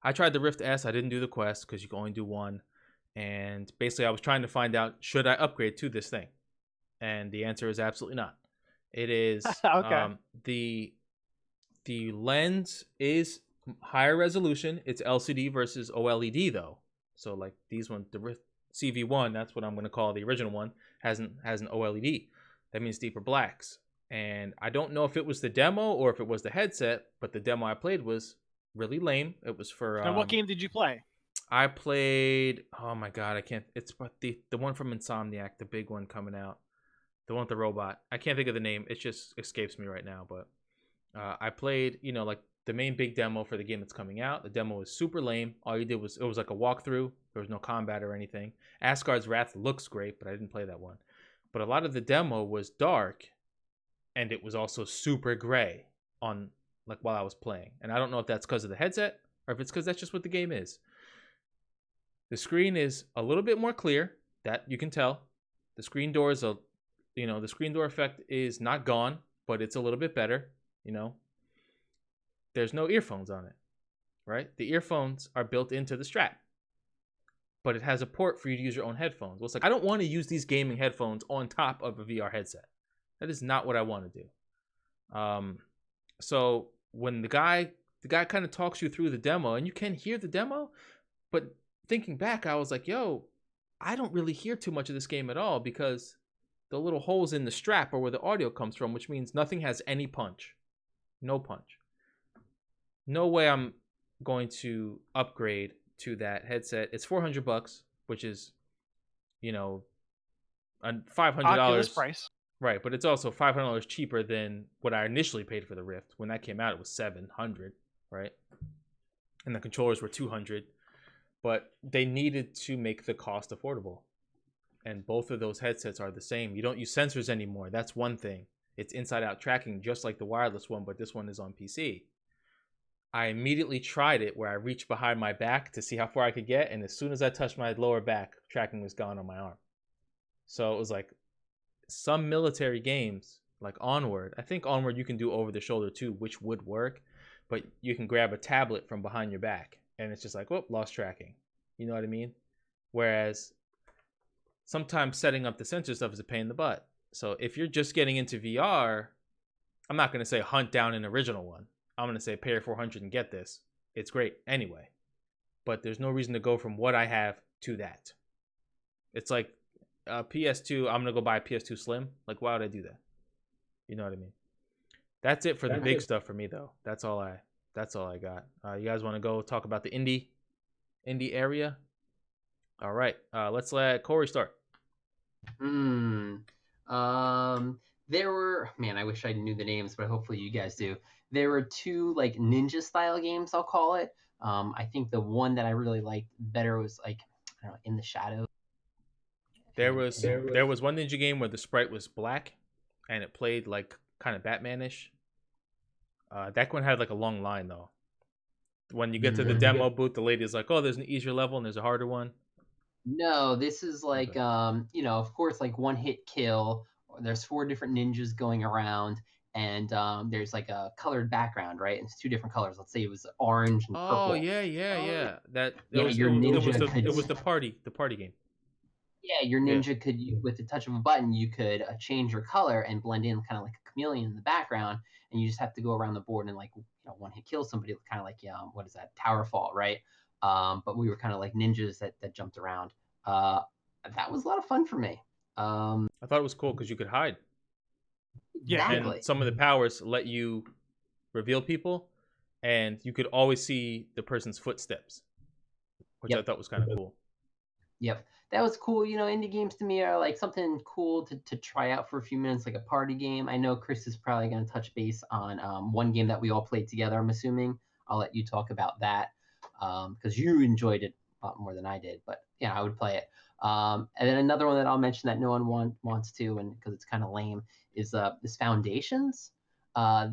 I tried the Rift S. I didn't do the Quest because you can only do one. And basically, I was trying to find out, should I upgrade to this thing? And the answer is absolutely not. It is Okay. The lens is higher resolution. It's LCD versus OLED though. So like these ones, the Rift CV1, that's what I'm going to call the original one, has an OLED. That means deeper blacks. And I don't know if it was the demo or if it was the headset, but the demo I played was really lame. It was for And what game did you play? I played. Oh my god, I can't. It's the one from Insomniac, the big one coming out, the one with the robot. I can't think of the name. It just escapes me right now. But I played, like the main big demo for the game that's coming out. The demo was super lame. All you did was it was like a walkthrough. There was no combat or anything. Asgard's Wrath looks great, but I didn't play that one. But a lot of the demo was dark, and it was also super gray on like while I was playing. And I don't know if that's because of the headset or if it's because that's just what the game is. The screen is a little bit more clear, that you can tell. The screen door is the screen door effect is not gone, but it's a little bit better, There's no earphones on it, right? The earphones are built into the strap, but it has a port for you to use your own headphones. Well, it's like, I don't want to use these gaming headphones on top of a VR headset. That is not what I want to do. So when the guy kind of talks you through the demo, and you can hear the demo, but thinking back, I was like, yo, I don't really hear too much of this game at all because the little holes in the strap are where the audio comes from, which means nothing has any punch. No punch. No way I'm going to upgrade to that headset. It's $400, which is, $500. Oculus price. Right, but it's also $500 cheaper than what I initially paid for the Rift. When that came out, it was $700, right? And the controllers were $200. But they needed to make the cost affordable. And both of those headsets are the same. You don't use sensors anymore. That's one thing. It's inside-out tracking, just like the wireless one, but this one is on PC. I immediately tried it where I reached behind my back to see how far I could get, and as soon as I touched my lower back, tracking was gone on my arm. So it was like some military games, like Onward. I think Onward you can do over the shoulder too, which would work, but you can grab a tablet from behind your back, and it's just like, oh, lost tracking. You know what I mean? Whereas sometimes setting up the sensor stuff is a pain in the butt. So if you're just getting into VR, I'm not going to say hunt down an original one. I'm going to say pay your 400 and get this. It's great anyway. But there's no reason to go from what I have to that. It's like PS2, I'm going to go buy a PS2 Slim. Like, why would I do that? You know what I mean? That's it for the big stuff for me, though. That's all I got. You guys want to go talk about the indie area? All right. Let's let Corey start. There were, man, I wish I knew the names, but hopefully you guys do. There were two like ninja style games, I'll call it. I think the one that I really liked better was like, I don't know, In the Shadows. There was one ninja game where the sprite was black, and it played like kind of Batman-ish. That one had like a long line though. When you get to the demo booth, the lady is like, "Oh, there's an easier level and there's a harder one." No, this is like, Okay. of course, like one hit kill. There's 4 different ninjas going around, and there's like a colored background, right? It's 2 different colors. Let's say it was orange and Oh purple. yeah. That it Yeah, was your ninja could. it was the party game. Yeah, your Yeah. ninja could, with the touch of a button, you could change your color and blend in kind of like a chameleon in the background, and you just have to go around the board and like one hit kill somebody, kind of like what is that, tower fall, right? But we were kind of like ninjas that jumped around. Uh, that was a lot of fun for me. I thought it was cool because you could hide, Yeah. and Exactly. some of the powers let you reveal people, and you could always see the person's footsteps, which I Yep. thought was kind of cool. Yep. That was cool. Indie games to me are like something cool to try out for a few minutes, like a party game. I know Chris is probably going to touch base on one game that we all played together, I'm assuming. I'll let you talk about that because you enjoyed it a lot more than I did. But yeah, I would play it. And then another one that I'll mention that no one wants to, and because it's kind of lame, is this Foundations.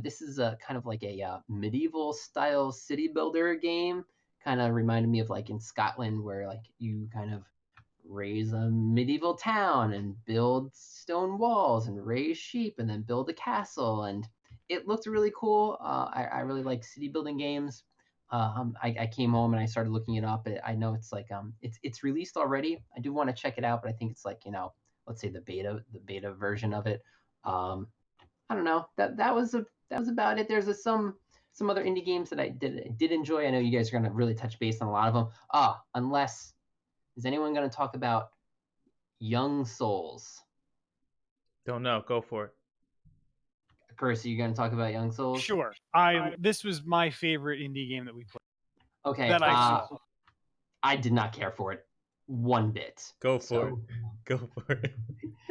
This is a kind of like a medieval style city builder game. Kind of reminded me of like in Scotland, where like you kind of raise a medieval town and build stone walls and raise sheep and then build a castle. And it looked really cool. I really like city building games. I came home and I started looking it up. I know it's like it's released already. I do want to check it out, but I think it's like let's say the beta version of it. I don't know. That was about it. There's some other indie games that I did enjoy. I know you guys are gonna really touch base on a lot of them. Unless, is anyone going to talk about Young Souls? Don't know. Go for it. Chris, are you going to talk about Young Souls? Sure. This was my favorite indie game that we played. Okay. That I saw. I did not care for it one bit. Go for it. Go for it.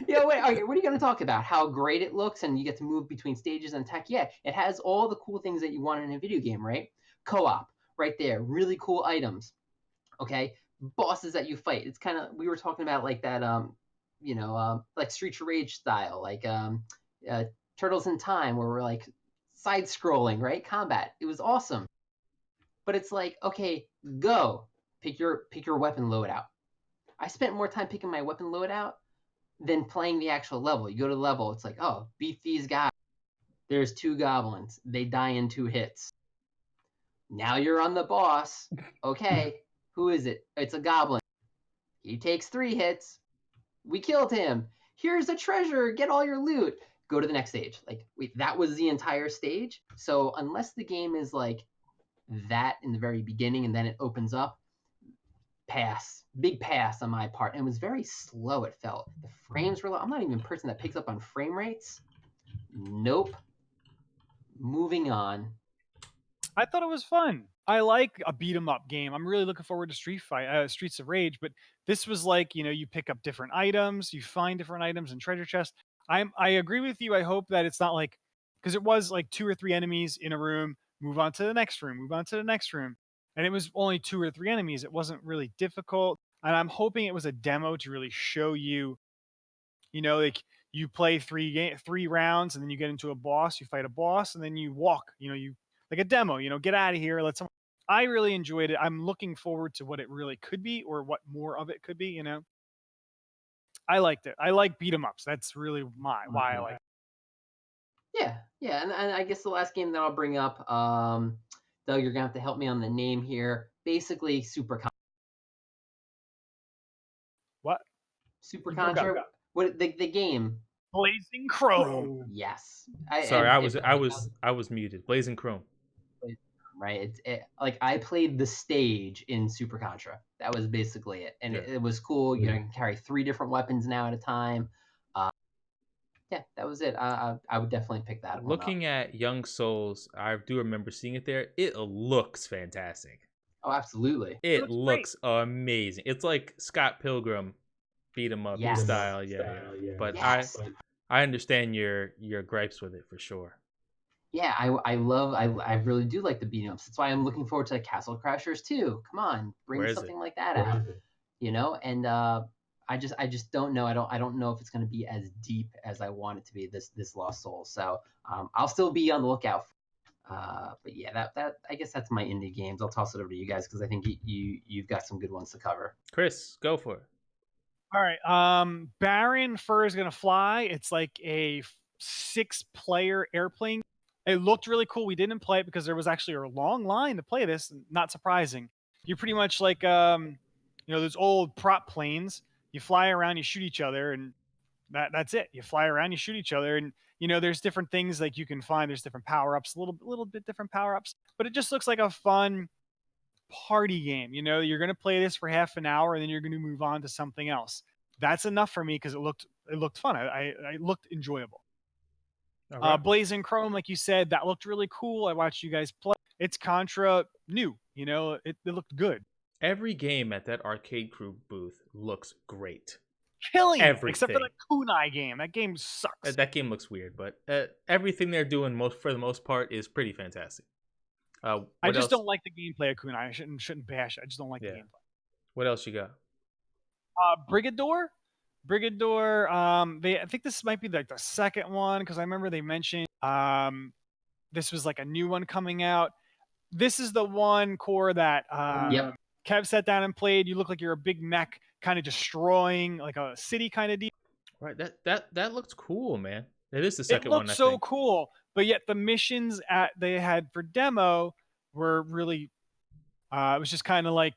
Yeah, wait. Okay, what are you going to talk about? How great it looks, and you get to move between stages and tech. Yeah, it has all the cool things that you want in a video game, right? Co-op, right there. Really cool items. Okay, bosses that you fight. It's kind of, we were talking about like that, like Streets of Rage style, like Turtles in Time, where we're like side scrolling, right? Combat. It was awesome. But it's like, okay, go pick your weapon loadout. I spent more time picking my weapon loadout than playing the actual level. You go to the level, it's like, oh, beat these guys. There's 2 goblins. They die in 2 hits. Now you're on the boss. Okay, who is it? It's a goblin. He takes 3 hits. We killed him. Here's a treasure. Get all your loot. Go to the next stage. Like, wait, that was the entire stage? So unless the game is like that in the very beginning and then it opens up, pass. Big pass on my part. And it was very slow, it felt. The frames were low. I'm not even a person that picks up on frame rates. Nope. Moving on. I thought it was fun. I like a beat 'em up game. I'm really looking forward to Streets of Rage, but this was like, you pick up different items, you find different items and treasure chests. I agree with you. I hope that it's not like, because it was like 2 or 3 enemies in a room, move on to the next room, move on to the next room. And it was only 2 or 3 enemies. It wasn't really difficult. And I'm hoping it was a demo to really show you, like you play 3 rounds and then you get into a boss, you fight a boss, and then you walk, you a demo. Get out of here. I really enjoyed it. I'm looking forward to what it really could be, or what more of it could be. I liked it. I like beat 'em ups. That's really why I like it. Yeah, and I guess the last game that I'll bring up, Doug, you're gonna have to help me on the name here. Basically, What? Super You broke up. Contra. What the game? Blazing Chrome. Yes. Sorry, I was muted. Blazing Chrome. Right. Like I played the stage in Super Contra. That was basically it, and it was cool. You can carry 3 different weapons now at a time. Yeah, that was it. I would definitely pick that one up. Looking at Young Souls, I do remember seeing it there. It looks fantastic. Oh, absolutely. It looks amazing. It's like Scott Pilgrim beat 'em up style. Yeah. But Yes. I understand your gripes with it for sure. Yeah, I really do like the beat 'em ups. That's why I'm looking forward to Castle Crashers too. Come on, bring something like that out. And I just don't know. I don't know if it's going to be as deep as I want it to be. This Lost Soul. So I'll still be on the lookout. But yeah, that I guess that's my indie games. I'll toss it over to you guys because I think you've got some good ones to cover. Chris, go for it. All right. Baron Fur is gonna fly. It's like a 6-player airplane. It looked really cool. We didn't play it because there was actually a long line to play this. Not surprising. You're pretty much like those old prop planes. You fly around, you shoot each other, and that's it. You fly around, you shoot each other, and there's different things like you can find. There's different power ups, little bit different power ups, but it just looks like a fun party game. You're going to play this for half an hour and then you're going to move on to something else. That's enough for me because it looked fun. I looked enjoyable. Right. Blazing Chrome, like you said, that looked really cool. I watched you guys play. It's Contra new. It looked good. Every game at that Arcade Crew booth looks great. Killing everything. Except for the Kunai game. That game sucks. That game looks weird, but everything they're doing for the most part is pretty fantastic. I just don't like the gameplay of Kunai. I shouldn't bash it. I just don't like the gameplay. What else you got? Brigador. I think this might be like the second one because I remember they mentioned this was like a new one coming out. This is the one core that Kev sat down and played. You look like you're a big mech kind of destroying like a city kind of deal. Right. That looks cool, man. It is the second one. It looked so cool, but yet the missions they had for demo were really it was just kind of like,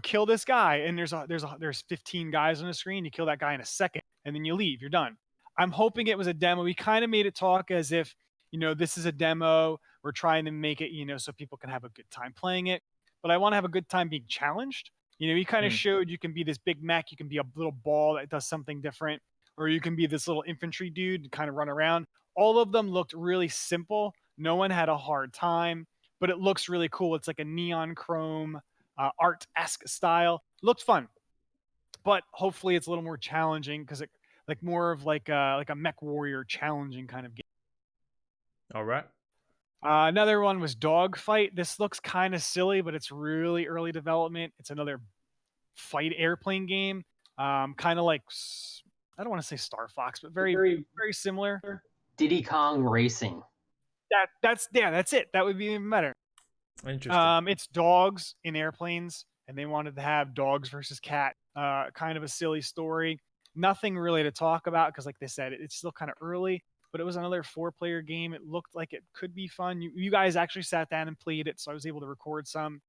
kill this guy, and there's 15 guys on the screen. You kill that guy in a second, and then you leave. You're done. I'm hoping it was a demo. We kind of made it talk as if, this is a demo. We're trying to make it, so people can have a good time playing it. But I want to have a good time being challenged. You kind of showed you can be this big mech. You can be a little ball that does something different. Or you can be this little infantry dude and kind of run around. All of them looked really simple. No one had a hard time, but it looks really cool. It's like a neon chrome art-esque style. Looked fun, but hopefully it's a little more challenging because it like more of like a mech warrior challenging kind of game. All right. Another one was Dogfight. This looks kind of silly, but it's really early development. It's another fight airplane game, kind of like, I don't want to say Star Fox, but very, very similar. Diddy Kong Racing. That's it. That would be even better. Interesting. It's dogs in airplanes, and they wanted to have dogs versus cat. Kind of a silly story. Nothing really to talk about because, like they said, it's still kind of early. But it was another 4-player game. It looked like it could be fun. You guys actually sat down and played it, so I was able to record some.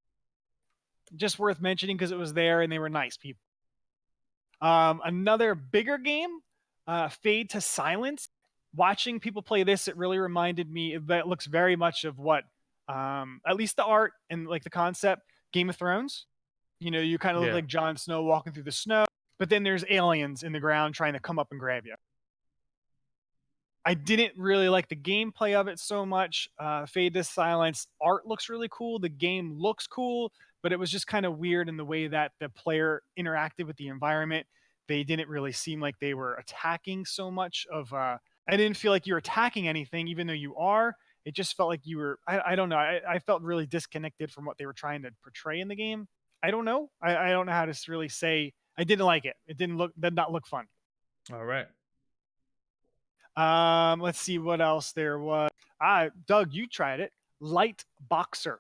Just worth mentioning because it was there and they were nice people. Another bigger game, Fade to Silence. Watching people play this, it really reminded me that it looks very much of what, at least the art and like the concept, Game of Thrones. You kind of look like Jon Snow walking through the snow, but then there's aliens in the ground trying to come up and grab you. I didn't really like the gameplay of it so much. Fade to Silence art looks really cool. The game looks cool, but it was just kind of weird in the way that the player interacted with the environment. They didn't really seem like they were attacking so much of. I didn't feel like you were attacking anything, even though you are. It just felt like you were. I don't know. I felt really disconnected from what they were trying to portray in the game. I don't know. I don't know how to really say. I didn't like it. It did not look fun. All right. Let's see what else there was. Doug, you tried it. Light Boxer.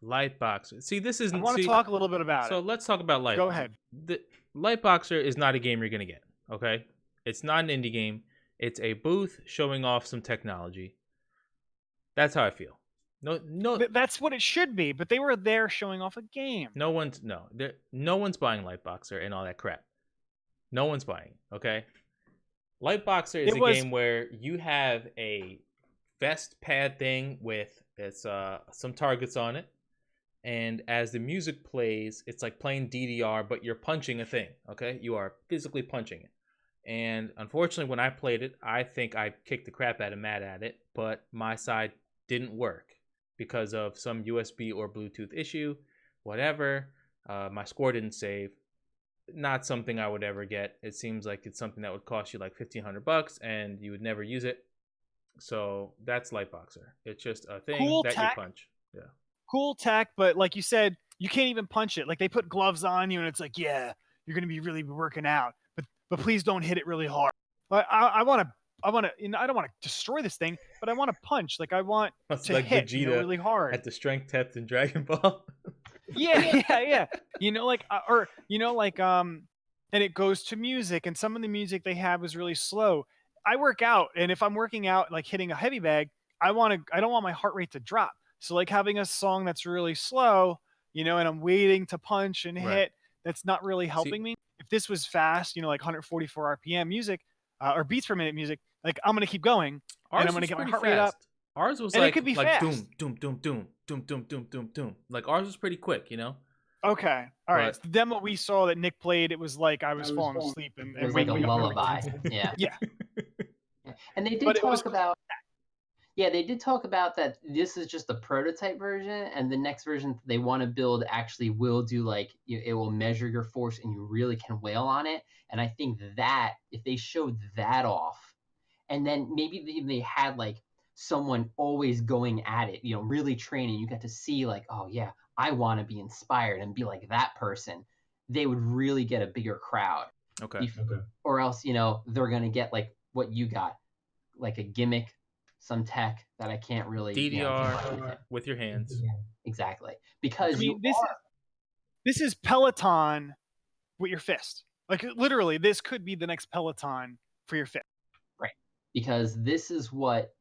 Lightboxer. See, this I isn't. want to See, talk a little bit about so it. let's talk about Lightboxer. Go ahead. The Lightboxer is not a game you're gonna get. Okay, it's not an indie game. It's a booth showing off some technology. That's how I feel. No, That's what it should be, but they were there showing off a game. no one's buying Lightboxer and all that crap. No one's buying. Okay, Lightboxer is a game where you have a vest pad thing with some targets on it, and as the music plays, it's like playing DDR, but you're punching a thing. Okay, you are physically punching it. And unfortunately, when I played it, I think I kicked the crap out of Matt at it, but my side didn't work because of some USB or Bluetooth issue, whatever. My score didn't save. Not something I would ever get. It seems like it's something that would cost you like $1,500 and you would never use it. So that's Lightboxer. It's just a thing Cool that tech. you punch. Yeah. Cool tech, but like you said, you can't even punch it. Like they put gloves on you, and it's like, yeah, you're gonna be really working out, but please don't hit it really hard. I want to. I don't want to destroy this thing, but I want to punch. Like I want It's to like hit Vegeta really hard. at the strength test in Dragon Ball. Yeah. And it goes to music, and some of the music they have was really slow. I work out, and if I'm working out, like hitting a heavy bag, I don't want my heart rate to drop. So like having a song that's really slow, and I'm waiting to punch and hit, Right. that's not really helping me. If this was fast, like 144 RPM music, or beats per minute music, like I'm gonna keep going, and I'm gonna get my heart rate up. Ours was and like, it could be like fast. doom, doom, doom, doom, doom, doom, doom, doom. Like ours was pretty quick, Okay. All right. But- So the demo we saw that Nick played, it was like I was falling asleep and It was like a waking up every lullaby. 10 seconds. Yeah. Yeah. And they did But it was talk about. Yeah, they did talk about that this is just a prototype version, and the next version they want to build actually will do like it will measure your force and you really can wail on it. And I think that if they showed that off, and then maybe they had like someone always going at it, really training, you get to see like, oh yeah, I want to be inspired and be like that person, they would really get a bigger crowd. Okay. Or else, they're going to get like what you got, like a gimmick, some tech that I can't really DDR with your hands. Exactly. Because this is Peloton with your fist. Like literally, this could be the next Peloton for your fist. Right. Because this is what,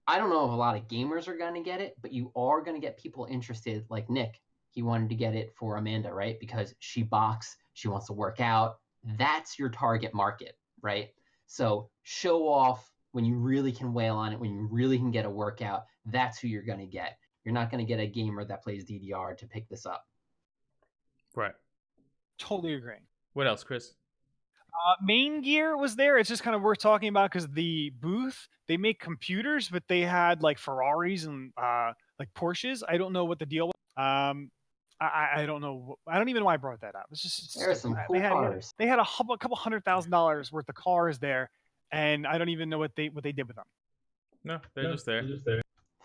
I don't know if a lot of gamers are going to get it, but you are going to get people interested like Nick. He wanted to get it for Amanda, right? Because she boxes, she wants to work out. That's your target market, right? So show off when you really can wail on it, when you really can get a workout. That's who you're going to get. You're not going to get a gamer that plays DDR to pick this up. Right. Totally agree. What else, Chris? Main Gear was there. It's just kind of worth talking about because the booth, they make computers, but they had like Ferraris and like Porsches. I don't know what the deal was. I don't know. I don't even know why I brought that up. It's just there are some cool cars. They had a couple $100,000 worth of cars there, and I don't even know what they did with them. No, they're just there.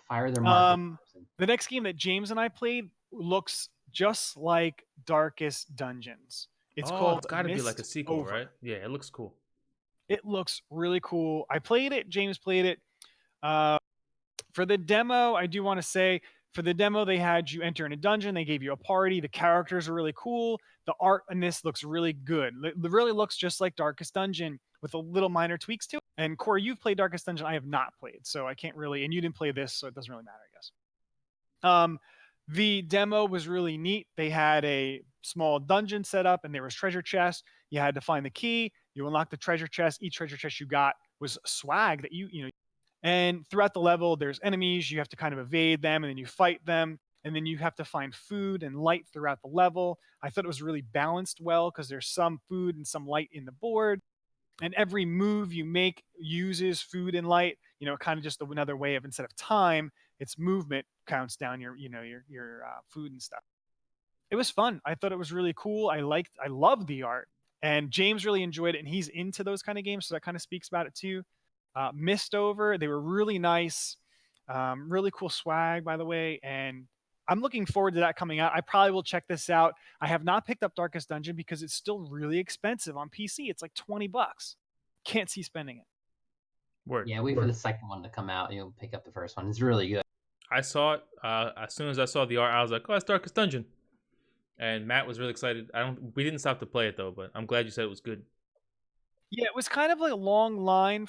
Fire their market. The next game that James and I played looks just like Darkest Dungeons. It's called. It's got to be like a sequel, Over. right? Yeah, it looks cool. It looks really cool. I played it. James played it. For the demo, I do want to say, for the demo, they had you enter in a dungeon. They gave you a party. The characters are really cool. The art in this looks really good. It really looks just like Darkest Dungeon with a little minor tweaks to it. And Corey, you've played Darkest Dungeon. I have not played, so I can't really. And you didn't play this, so it doesn't really matter, I guess. The demo was really neat. They had a small dungeon set up, and there was treasure chests. You had to find the key. You unlock the treasure chest. Each treasure chest you got was swag that you know. And throughout the level, there's enemies. You have to kind of evade them, and then you fight them. And then you have to find food and light throughout the level. I thought it was really balanced well because there's some food and some light in the board. And every move you make uses food and light. Kind of just another way of, instead of time, it's movement counts down your food and stuff. It was fun. I thought it was really cool. I loved the art, and James really enjoyed it, and he's into those kind of games, so that kind of speaks about it too. Mistover, they were really nice, really cool swag, by the way, and I'm looking forward to that coming out. I probably will check this out. I have not picked up Darkest Dungeon because it's still really expensive on PC. It's like $20. Can't see spending it. Yeah, wait for the second one to come out. You'll pick up the first one. It's really good. I saw it as soon as I saw the art. I was like, "Oh, it's Darkest Dungeon," and Matt was really excited. We didn't stop to play it though, but I'm glad you said it was good. Yeah, it was kind of like a long line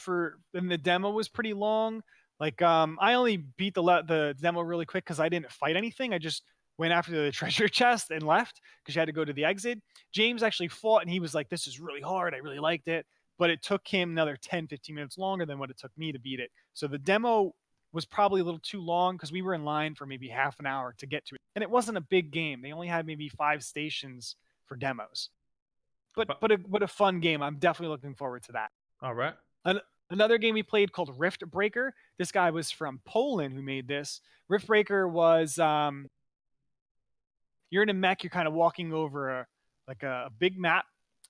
and the demo was pretty long. Like, I only beat the demo really quick because I didn't fight anything. I just went after the treasure chest and left because you had to go to the exit. James actually fought and he was like, "This is really hard. I really liked it." But it took him another 10, 15 minutes longer than what it took me to beat it. So the demo was probably a little too long because we were in line for maybe half an hour to get to it. And it wasn't a big game. They only had maybe 5 stations for demos. But But a fun game. I'm definitely looking forward to that. all right, An- Another game we played called Rift Breaker. This guy was from Poland who made this. Rift Breaker was you're in a mech. You're kind of walking over a big map,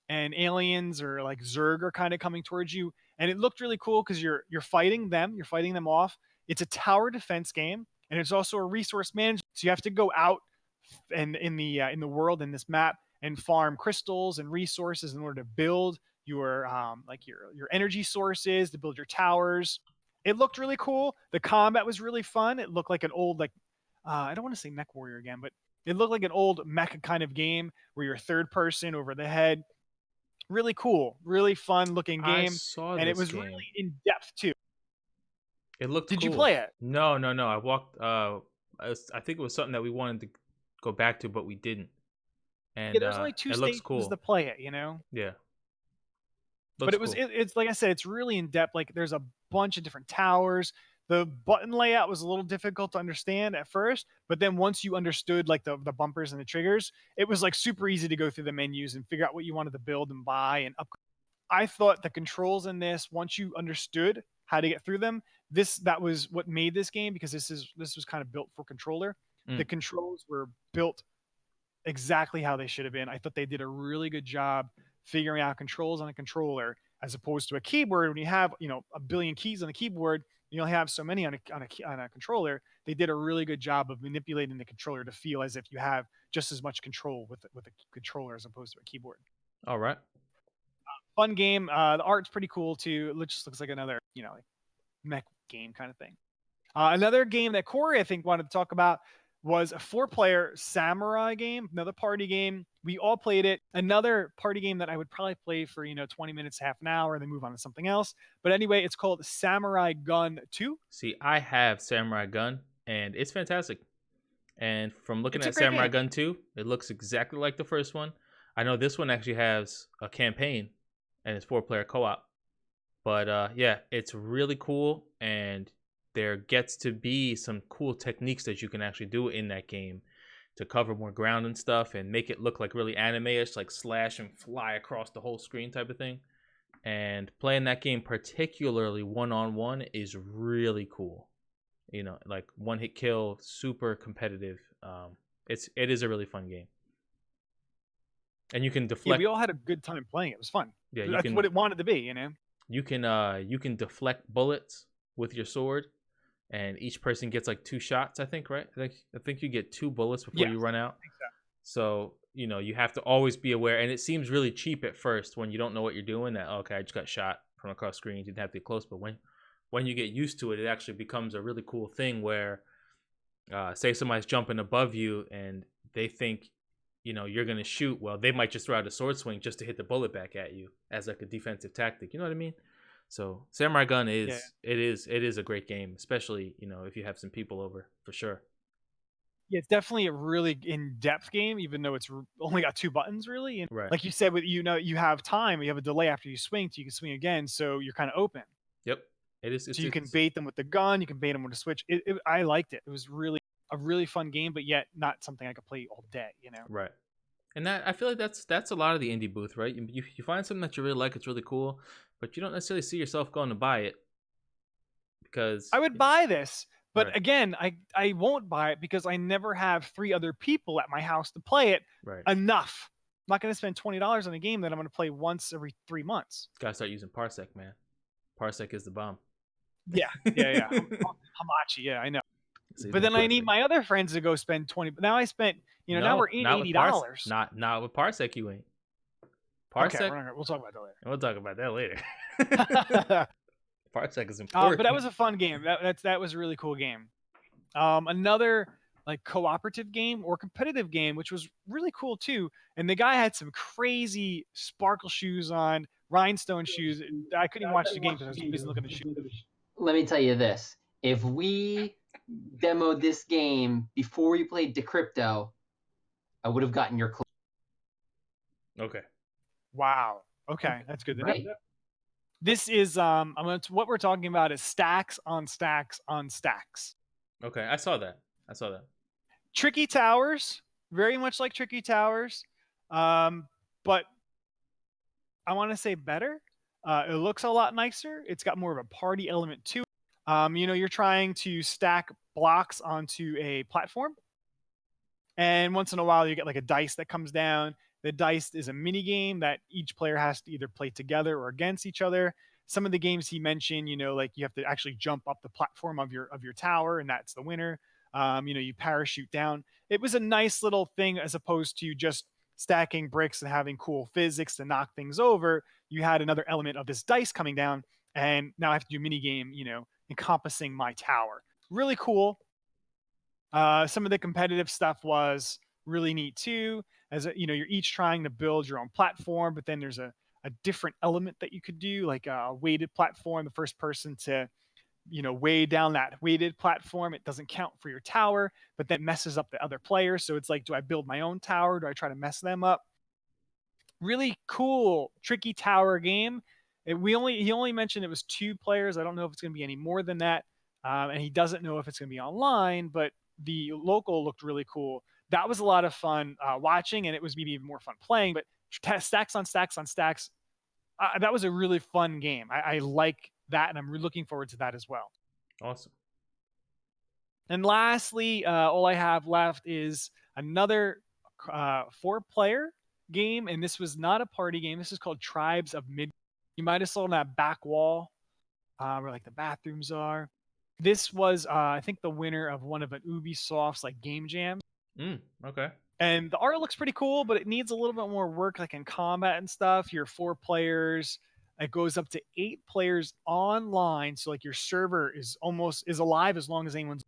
and aliens or like Zerg are kind of coming towards you. And it looked really cool because you're fighting them. You're fighting them off. It's a tower defense game, and it's also a resource management. So you have to go out and in the world in this map and farm crystals and resources in order to build your your energy sources to build your towers. It looked really cool. The combat was really fun. It looked like an old I don't want to say Mech Warrior again, but it looked like an old mech kind of game where you're third person over the head. Really cool, really fun looking I game, saw and it this was game. really in depth too. It looked Did you cool. play it? No, no, no. I walked. I think it was something that we wanted to go back to, but we didn't. Yeah, And there's only two it looks stations to cool. play it, you know. Yeah, But looks cool. it's like I said, it's really in depth. Like there's a bunch of different towers. The button layout was a little difficult to understand at first, but then once you understood like the bumpers and the triggers, it was like super easy to go through the menus and figure out what you wanted to build and buy and upgrade. I thought the controls in this, once you understood how to get through them, that was what made this game because this was kind of built for controller. The Mm. controls were built exactly how they should have been. I thought they did a really good job figuring out controls on a controller as opposed to a keyboard. When you have a billion keys on the keyboard, you only have so many on a controller. They did a really good job of manipulating the controller to feel as if you have just as much control with a controller as opposed to a keyboard. All right. Fun game. The art's pretty cool too. It just looks like another like mech game kind of thing. Another game that Corey, I think, wanted to talk about was a 4-player samurai game, another party game. We all played it. Another party game that I would probably play for 20 minutes, half an hour, and then move on to something else. But anyway, it's called Samurai Gun 2. See, I have Samurai Gun, and it's fantastic. And from looking It's a at great Samurai game. Gun 2, it looks exactly like the first one. I know this one actually has a campaign, and it's 4-player co-op. But yeah, it's really cool, and there gets to be some cool techniques that you can actually do in that game to cover more ground and stuff and make it look like really anime-ish, like slash and fly across the whole screen type of thing. And playing that game particularly one-on-one is really cool. Like one hit kill, super competitive. It is a really fun game, and you can Yeah, deflect. we all had a good time playing it. It was fun. Yeah, That's what it wanted to be. you can deflect bullets with your sword, and each person gets like 2 shots. I think, right? I think you get 2 bullets before Yeah. you run out. Exactly. So you have to always be aware, and it seems really cheap at first when you don't know what you're doing. That okay, I just got shot from across screen. You didn't have to get close, but when you get used to it, it actually becomes a really cool thing where, say somebody's jumping above you and they think, you're gonna shoot. Well, they might just throw out a sword swing just to hit the bullet back at you as like a defensive tactic. You know what I mean? So Samurai Gun Yeah. it is a great game, especially if you have some people over for sure. Yeah, it's definitely a really in-depth game, even though it's only got 2 buttons, really. And Right. like you said, with you have time, you have a delay after you swing, so you can swing again, so you're kind of open. Yep. It is. So you can bait them with the gun, you can bait them with a switch. I liked it. It was really a really fun game, but yet not something I could play all day. Right. And that I feel like that's a lot of the indie booth, right? You find something that you really like, it's really cool, but you don't necessarily see yourself going to buy it because I would buy this, but Right. again, I won't buy it because I never have 3 other people at my house to play it right. enough. I'm not going to spend $20 on a game that I'm going to play once every 3 months. Gotta start using Parsec, man. Parsec is the bomb. Yeah. Hamachi, yeah, I know. See, But then I need my other friends to go spend 20. But now I spent, now we're not with $80. Not with Parsec, you ain't. Okay, Parsec. we'll talk about that later. We'll talk about that later. Parsec is But important. that was a fun game. That was a really cool game. Another like cooperative game or competitive game, which was really cool too. And the guy had some crazy sparkle shoes on, rhinestone shoes. I couldn't even watch the game because I was too busy looking at the shoes. Let me tell you this: if we demoed this game before we played Decrypto, I would have gotten your clue. Okay. Wow. Okay, that's good to know. Right? This is what we're talking about is stacks on stacks on stacks. Okay. I saw that. Tricky Towers, very much like Tricky Towers, but I want to say better. It looks a lot nicer. It's got more of a party element to it. You're trying to stack blocks onto a platform, and once in a while you get like a dice that comes down. The dice is a mini game that each player has to either play together or against each other. Some of the games he mentioned, like you have to actually jump up the platform of your tower, and that's the winner. You parachute down. It was a nice little thing as opposed to just stacking bricks and having cool physics to knock things over. You had another element of this dice coming down, and now I have to do a mini game, encompassing my tower. Really cool. Some of the competitive stuff was really neat too. As you're each trying to build your own platform, but then there's a different element that you could do, like a weighted platform. The first person to weigh down that weighted platform, it doesn't count for your tower, but then messes up the other players. So it's like, do I build my own tower? Do I try to mess them up? Really cool, tricky tower game. He only mentioned it was 2 players. I don't know if it's going to be any more than that, and he doesn't know if it's going to be online. But the local looked really cool. That was a lot of fun watching, and it was maybe even more fun playing. But stacks on stacks on stacks. That was a really fun game. I like that, and I'm looking forward to that as well. Awesome. And lastly, all I have left is another 4-player game, and this was not a party game. This is called Tribes of Mid. You might have saw that back wall where like the bathrooms are. This was, I think, the winner of one of an Ubisoft's like game jams. Okay. And the art looks pretty cool, but it needs a little bit more work, like in combat and stuff. You're 4 players. It goes up to 8 players online, so like your server is alive as long as anyone's.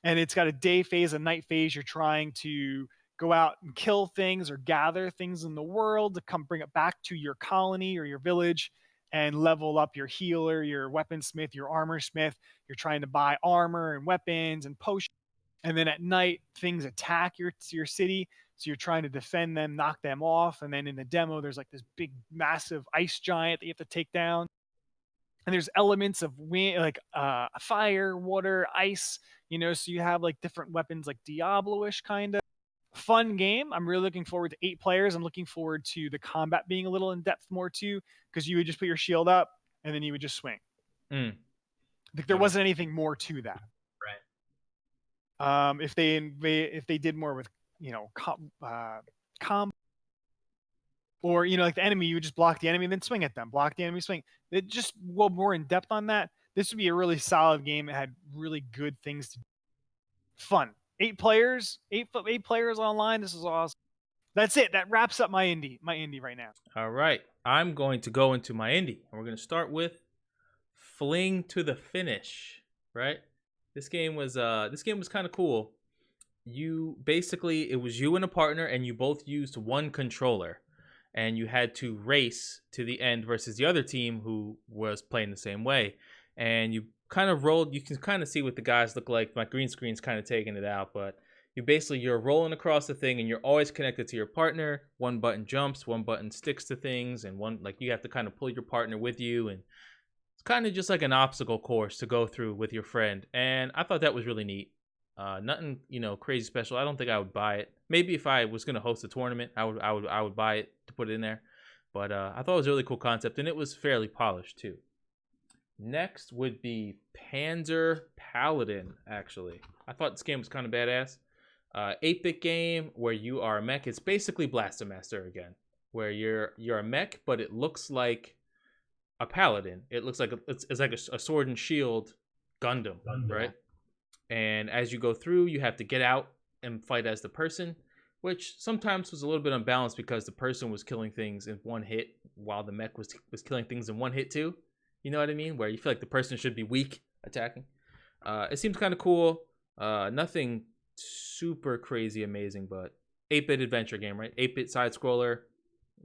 And it's got a day phase, a night phase. You're trying to go out and kill things or gather things in the world to come bring it back to your colony or your village and level up your healer, your weaponsmith, your armor smith. You're trying to buy armor and weapons and potions. And then at night, things attack your city. So you're trying to defend them, knock them off. And then in the demo, there's like this big, massive ice giant that you have to take down. And there's elements of wind, like fire, water, ice, so you have like different weapons, like Diablo-ish kind of. Fun game. I'm really looking forward to 8 players. I'm looking forward to the combat being a little in depth more too, because you would just put your shield up and then you would just swing. Like there wasn't anything more to that. Right. If they did more with combat, or like the enemy, you would just block the enemy and then swing at them. Block the enemy, swing. It just go more in depth on that. This would be a really solid game. It had really good things to do. Fun. 8 players, 8 players online. This is awesome. That's it. That wraps up my indie right now. All right. I'm going to go into my indie, and we're going to start with Fling to the Finish. Right. This game was kind of cool. It was you and a partner, and you both used one controller, and you had to race to the end versus the other team who was playing the same way. And you kind of rolled. You can kind of see what the guys look like. My green screen's kind of taking it out, but you're rolling across the thing, and you're always connected to your partner. One button jumps, one button sticks to things, and one you have to kind of pull your partner with you, and it's kind of just like an obstacle course to go through with your friend. And I thought that was really neat. Nothing, crazy special. I don't think I would buy it. Maybe if I was gonna host a tournament, I would buy it to put it in there. But I thought it was a really cool concept, and it was fairly polished too. Next would be Panzer Paladin. Actually, I thought this game was kind of badass. 8-bit game where you are a mech. It's basically Blaster Master again, where you're a mech, but it looks like a paladin. It looks like it's like a sword and shield Gundam. Right? And as you go through, you have to get out and fight as the person, which sometimes was a little bit unbalanced because the person was killing things in one hit while the mech was killing things in one hit too. You know what I mean? Where you feel like the person should be weak attacking. It seems kind of cool. Nothing super crazy amazing, but 8-bit adventure game, right? 8-bit side scroller.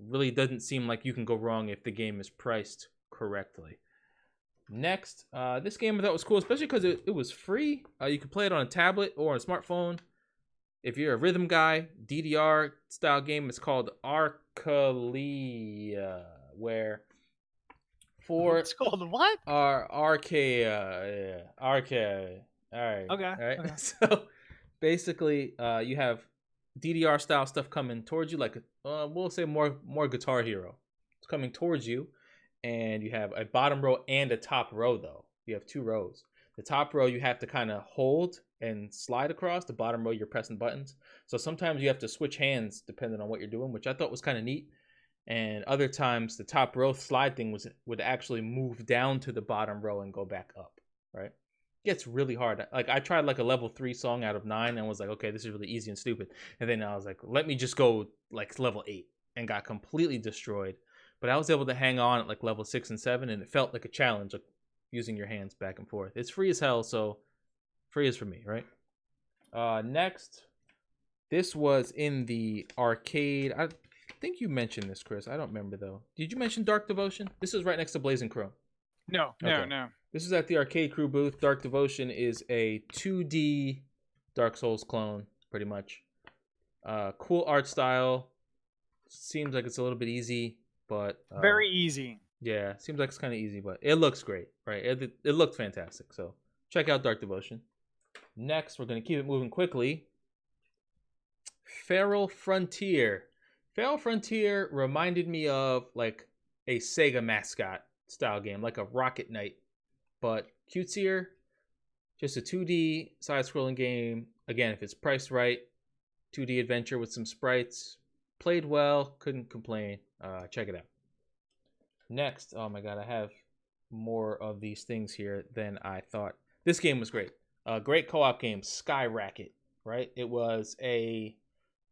Really doesn't seem like you can go wrong if the game is priced correctly. Next, this game I thought was cool, especially because it was free. You could play it on a tablet or a smartphone. If you're a rhythm guy, DDR style game, it's called Arcalia, where It's called what? Arcadia. All right. Okay. So basically, you have DDR style stuff coming towards you, like we'll say more Guitar Hero. It's coming towards you, and you have a bottom row and a top row. Though you have 2 rows. The top row you have to kind of hold and slide across. The bottom row you're pressing buttons. So sometimes you have to switch hands depending on what you're doing, which I thought was kind of neat. And other times the top row slide thing would actually move down to the bottom row and go back up, right? It gets really hard. Like I tried like a level 3 song out of 9 and was like, okay, this is really easy and stupid. And then I was like, let me just go like level 8 and got completely destroyed. But I was able to hang on at like level 6 and 7 and it felt like a challenge, like using your hands back and forth. It's free as hell, so free is for me, right? Next, this was in the arcade. I think you mentioned this, Chris. I don't remember though. Did you mention Dark Devotion? This is right next to Blazing Chrome. No. This is at the Arcade Crew booth. Dark Devotion is a 2D Dark Souls clone, pretty much. Cool art style. Seems like it's a little bit easy, but very easy. Yeah, seems like it's kind of easy, but it looks great, right? It looked fantastic. So check out Dark Devotion. Next, we're going to keep it moving quickly. Feral Frontier. Feral Frontier reminded me of like a Sega mascot style game, like a Rocket Knight, but cutesier. Just a 2D side-scrolling game. Again, if it's priced right, 2D adventure with some sprites. Played well, couldn't complain. Check it out. Next, oh my god, I have more of these things here than I thought. This game was great. Great co-op game, Skyracket, right? It was a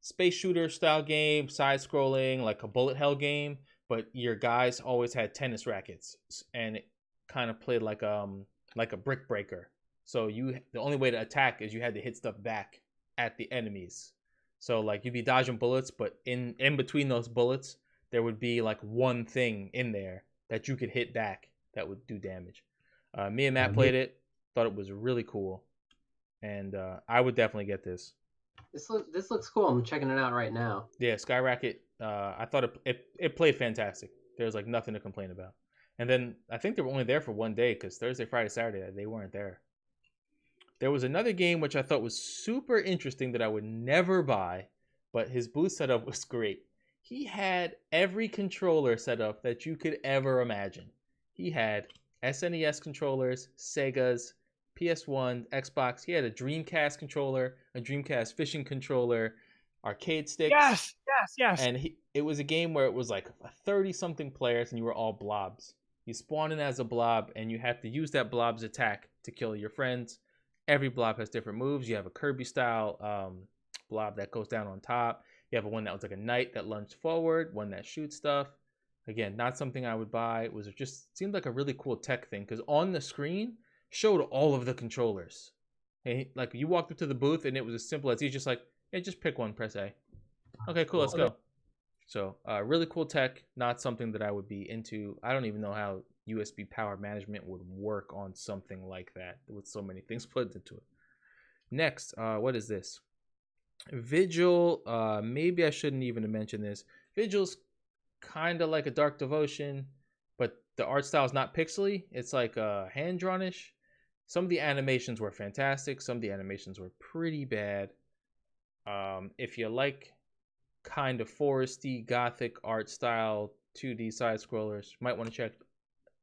space shooter style game, side-scrolling, like a bullet hell game, but your guys always had tennis rackets, and it kind of played like a brick breaker. So the only way to attack is you had to hit stuff back at the enemies. So like you'd be dodging bullets, but in between those bullets, there would be like one thing in there that you could hit back that would do damage. Me and Matt played it, thought it was really cool, and I would definitely get this. This looks cool. I'm checking it out right now. Yeah, Skyracket. I thought it played fantastic. There's like nothing to complain about. And then I think they were only there for one day because Thursday, Friday, Saturday they weren't there. There was another game which I thought was super interesting that I would never buy, but his booth setup was great. He had every controller set up that you could ever imagine. He had SNES controllers, Segas, PS1, Xbox. He had a Dreamcast controller, a Dreamcast fishing controller, arcade sticks. Yes. And it was a game where it was like 30-something players and you were all blobs. You spawn in as a blob and you have to use that blob's attack to kill your friends. Every blob has different moves. You have a Kirby-style blob that goes down on top. You have one that was like a knight that lunged forward, one that shoots stuff. Again, not something I would buy. It was just seemed like a really cool tech thing because on the screen showed all of the controllers. Hey, like you walked up to the booth and it was as simple as he's just like, hey, just pick one, press A. Okay, cool, let's go. So really cool tech, not something that I would be into. I don't even know how USB power management would work on something like that with so many things put into it. Next, what is this? Vigil. Maybe I shouldn't even have mentioned this. Vigil's kind of like a Dark Devotion, but the art style is not pixely. It's like hand-drawn-ish. Some of the animations were fantastic. Some of the animations were pretty bad. If you like kind of foresty, gothic art style, 2D side scrollers, you might want to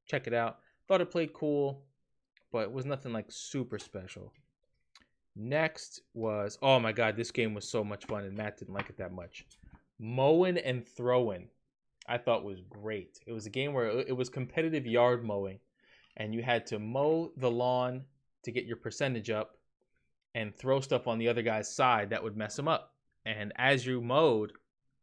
check it out. Thought it played cool, but it was nothing like super special. Next was, oh my god, this game was so much fun, and Matt didn't like it that much. Mowing and Throwing, I thought was great. It was a game where it was competitive yard mowing, and you had to mow the lawn to get your percentage up, and throw stuff on the other guy's side that would mess him up. And as you mowed,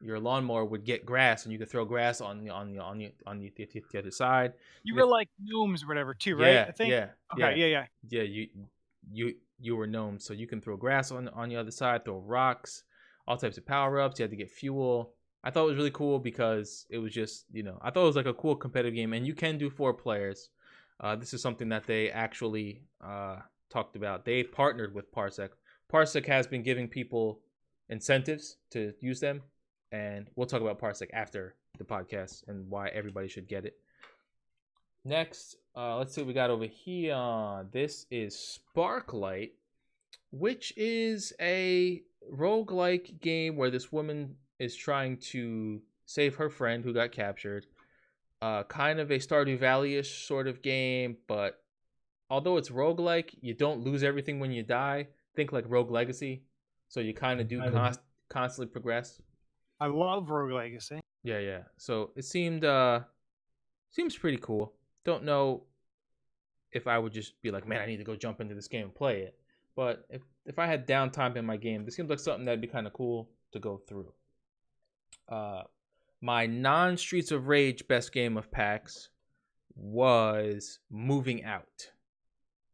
your lawnmower would get grass, and you could throw grass on the other side. You were like gnomes or whatever too, right? I think. Yeah. Okay, yeah. Yeah, you were gnomes, so you can throw grass on the other side, throw rocks, all types of power ups. You had to get fuel. I thought it was really cool because it was just, I thought it was like a cool competitive game, and you can do 4 players. This is something that they actually talked about. They partnered with Parsec. Parsec has been giving people incentives to use them, and we'll talk about Parsec after the podcast and why everybody should get it. Next, let's see what we got over here. This is Sparklight, which is a roguelike game where this woman is trying to save her friend who got captured. Kind of a Stardew Valley-ish sort of game, but although it's roguelike, you don't lose everything when you die. Think like Rogue Legacy. So you kind of do constantly progress. I love Rogue Legacy. Yeah. So it seems pretty cool. Don't know if I would just be like, man, I need to go jump into this game and play it. But if I had downtime in my game, this seems like something that'd be kind of cool to go through. My non-Streets of Rage best game of PAX was Moving Out.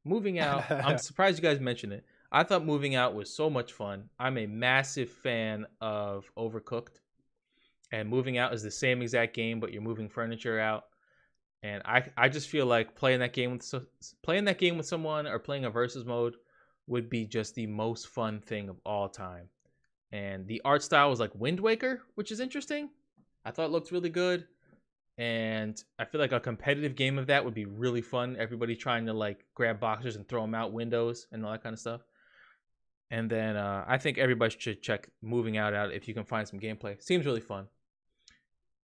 Moving Out, I'm surprised you guys mentioned it. I thought Moving Out was so much fun. I'm a massive fan of Overcooked. And Moving Out is the same exact game, but you're moving furniture out. And I just feel like playing that game with someone or playing a versus mode would be just the most fun thing of all time. And the art style was like Wind Waker, which is interesting. I thought it looked really good. And I feel like a competitive game of that would be really fun. Everybody trying to like grab boxers and throw them out windows and all that kind of stuff. And then I think everybody should check Moving Out if you can find some gameplay. Seems really fun.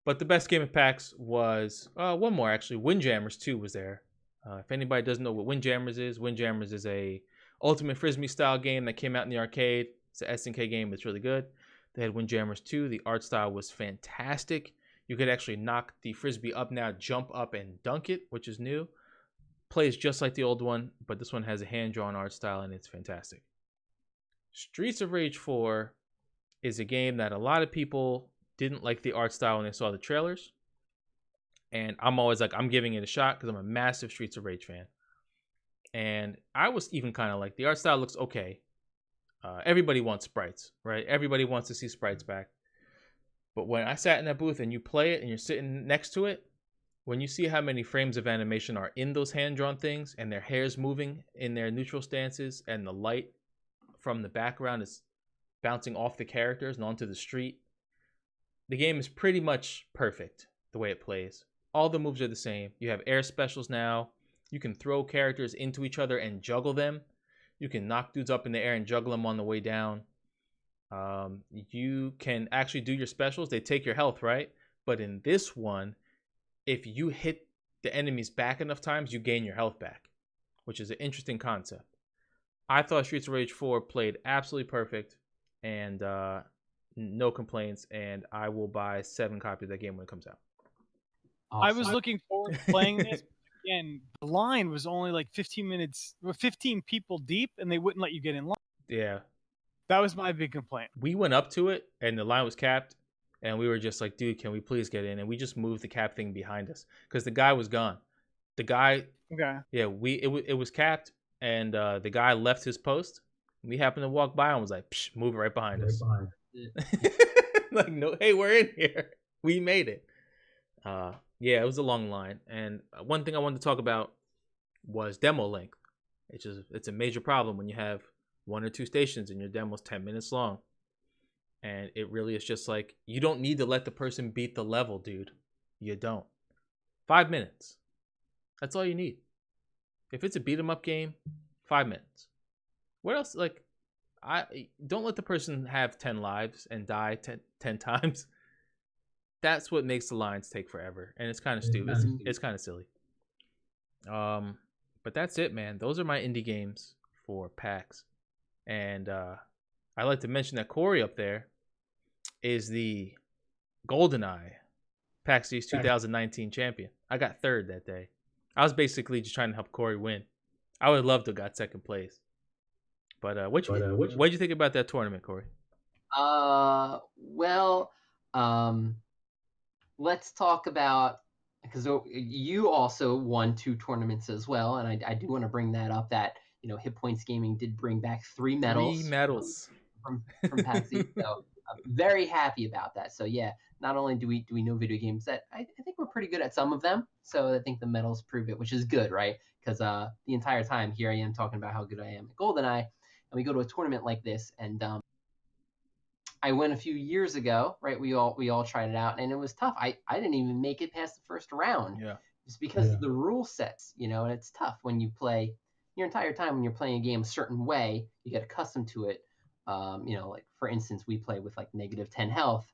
But the best game of PAX was one more actually. Windjammers 2 was there. If anybody doesn't know what Windjammers is a Ultimate Frisbee style game that came out in the arcade. It's an SNK game. It's really good. They had Windjammers 2. The art style was fantastic. You could actually knock the Frisbee up now, jump up and dunk it, which is new. Plays just like the old one, but this one has a hand-drawn art style and it's fantastic. Streets of Rage 4 is a game that a lot of people didn't like the art style when they saw the trailers. And I'm always like, I'm giving it a shot because I'm a massive Streets of Rage fan. And I was even kind of like, the art style looks okay. Everybody wants sprites, right? Everybody wants to see sprites back. But when I sat in that booth and you play it and you're sitting next to it, when you see how many frames of animation are in those hand-drawn things and their hair's moving in their neutral stances and the light from the background is bouncing off the characters and onto the street, the game is pretty much perfect the way it plays. All the moves are the same. You have air specials now. You can throw characters into each other and juggle them. You can knock dudes up in the air and juggle them on the way down. You can actually do your specials. They take your health, right? But in this one, if you hit the enemies back enough times, you gain your health back, which is an interesting concept. I thought Streets of Rage 4 played absolutely perfect and no complaints, and I will buy 7 copies of that game when it comes out. Awesome. I was looking forward to playing this. Again, the line was only like 15 minutes, 15 people deep, and they wouldn't let you get in line. Yeah. That was my big complaint. We went up to it, and the line was capped, and we were just like, dude, can we please get in? And we just moved the cap thing behind us because the guy was gone. The guy... Okay. Yeah, it was capped, and the guy left his post. We happened to walk by and was like, psh, move it right behind us. Like, no, hey, we're in here. We made it. Yeah, it was a long line. And one thing I wanted to talk about was demo length. It's a major problem when you have 1 or 2 stations and your demo's 10 minutes long. And it really is just like, you don't need to let the person beat the level, dude. You don't. 5 minutes. That's all you need. If it's a beat 'em up game, 5 minutes. What else? Like, I don't let the person have 10 lives and die 10 times. That's what makes the lines take forever, and it's kind of stupid. It's kind of silly. But that's it, man. Those are my indie games for PAX, and I like to mention that Corey up there is the GoldenEye PAX East 2019 champion. I got 3rd that day. I was basically just trying to help Corey win. I would love to have got 2nd place. But what'd you think about that tournament, Corey? Well, let's talk about, because you also won 2 tournaments as well, and I do want to bring that up, that HitPointsGaming did bring back 3 medals. 3 medals from PAX East, so I'm very happy about that. So yeah, not only do we know video games, that I think we're pretty good at some of them. So I think the medals prove it, which is good, right? Because the entire time here I am talking about how good I am at GoldenEye, and we go to a tournament like this, and I went a few years ago, right? We all tried it out, and it was tough. I didn't even make it past the first round. Yeah. Just because of the rule sets, and it's tough when you play your entire time when you're playing a game a certain way, you get accustomed to it. Like for instance, we play with like -10 health.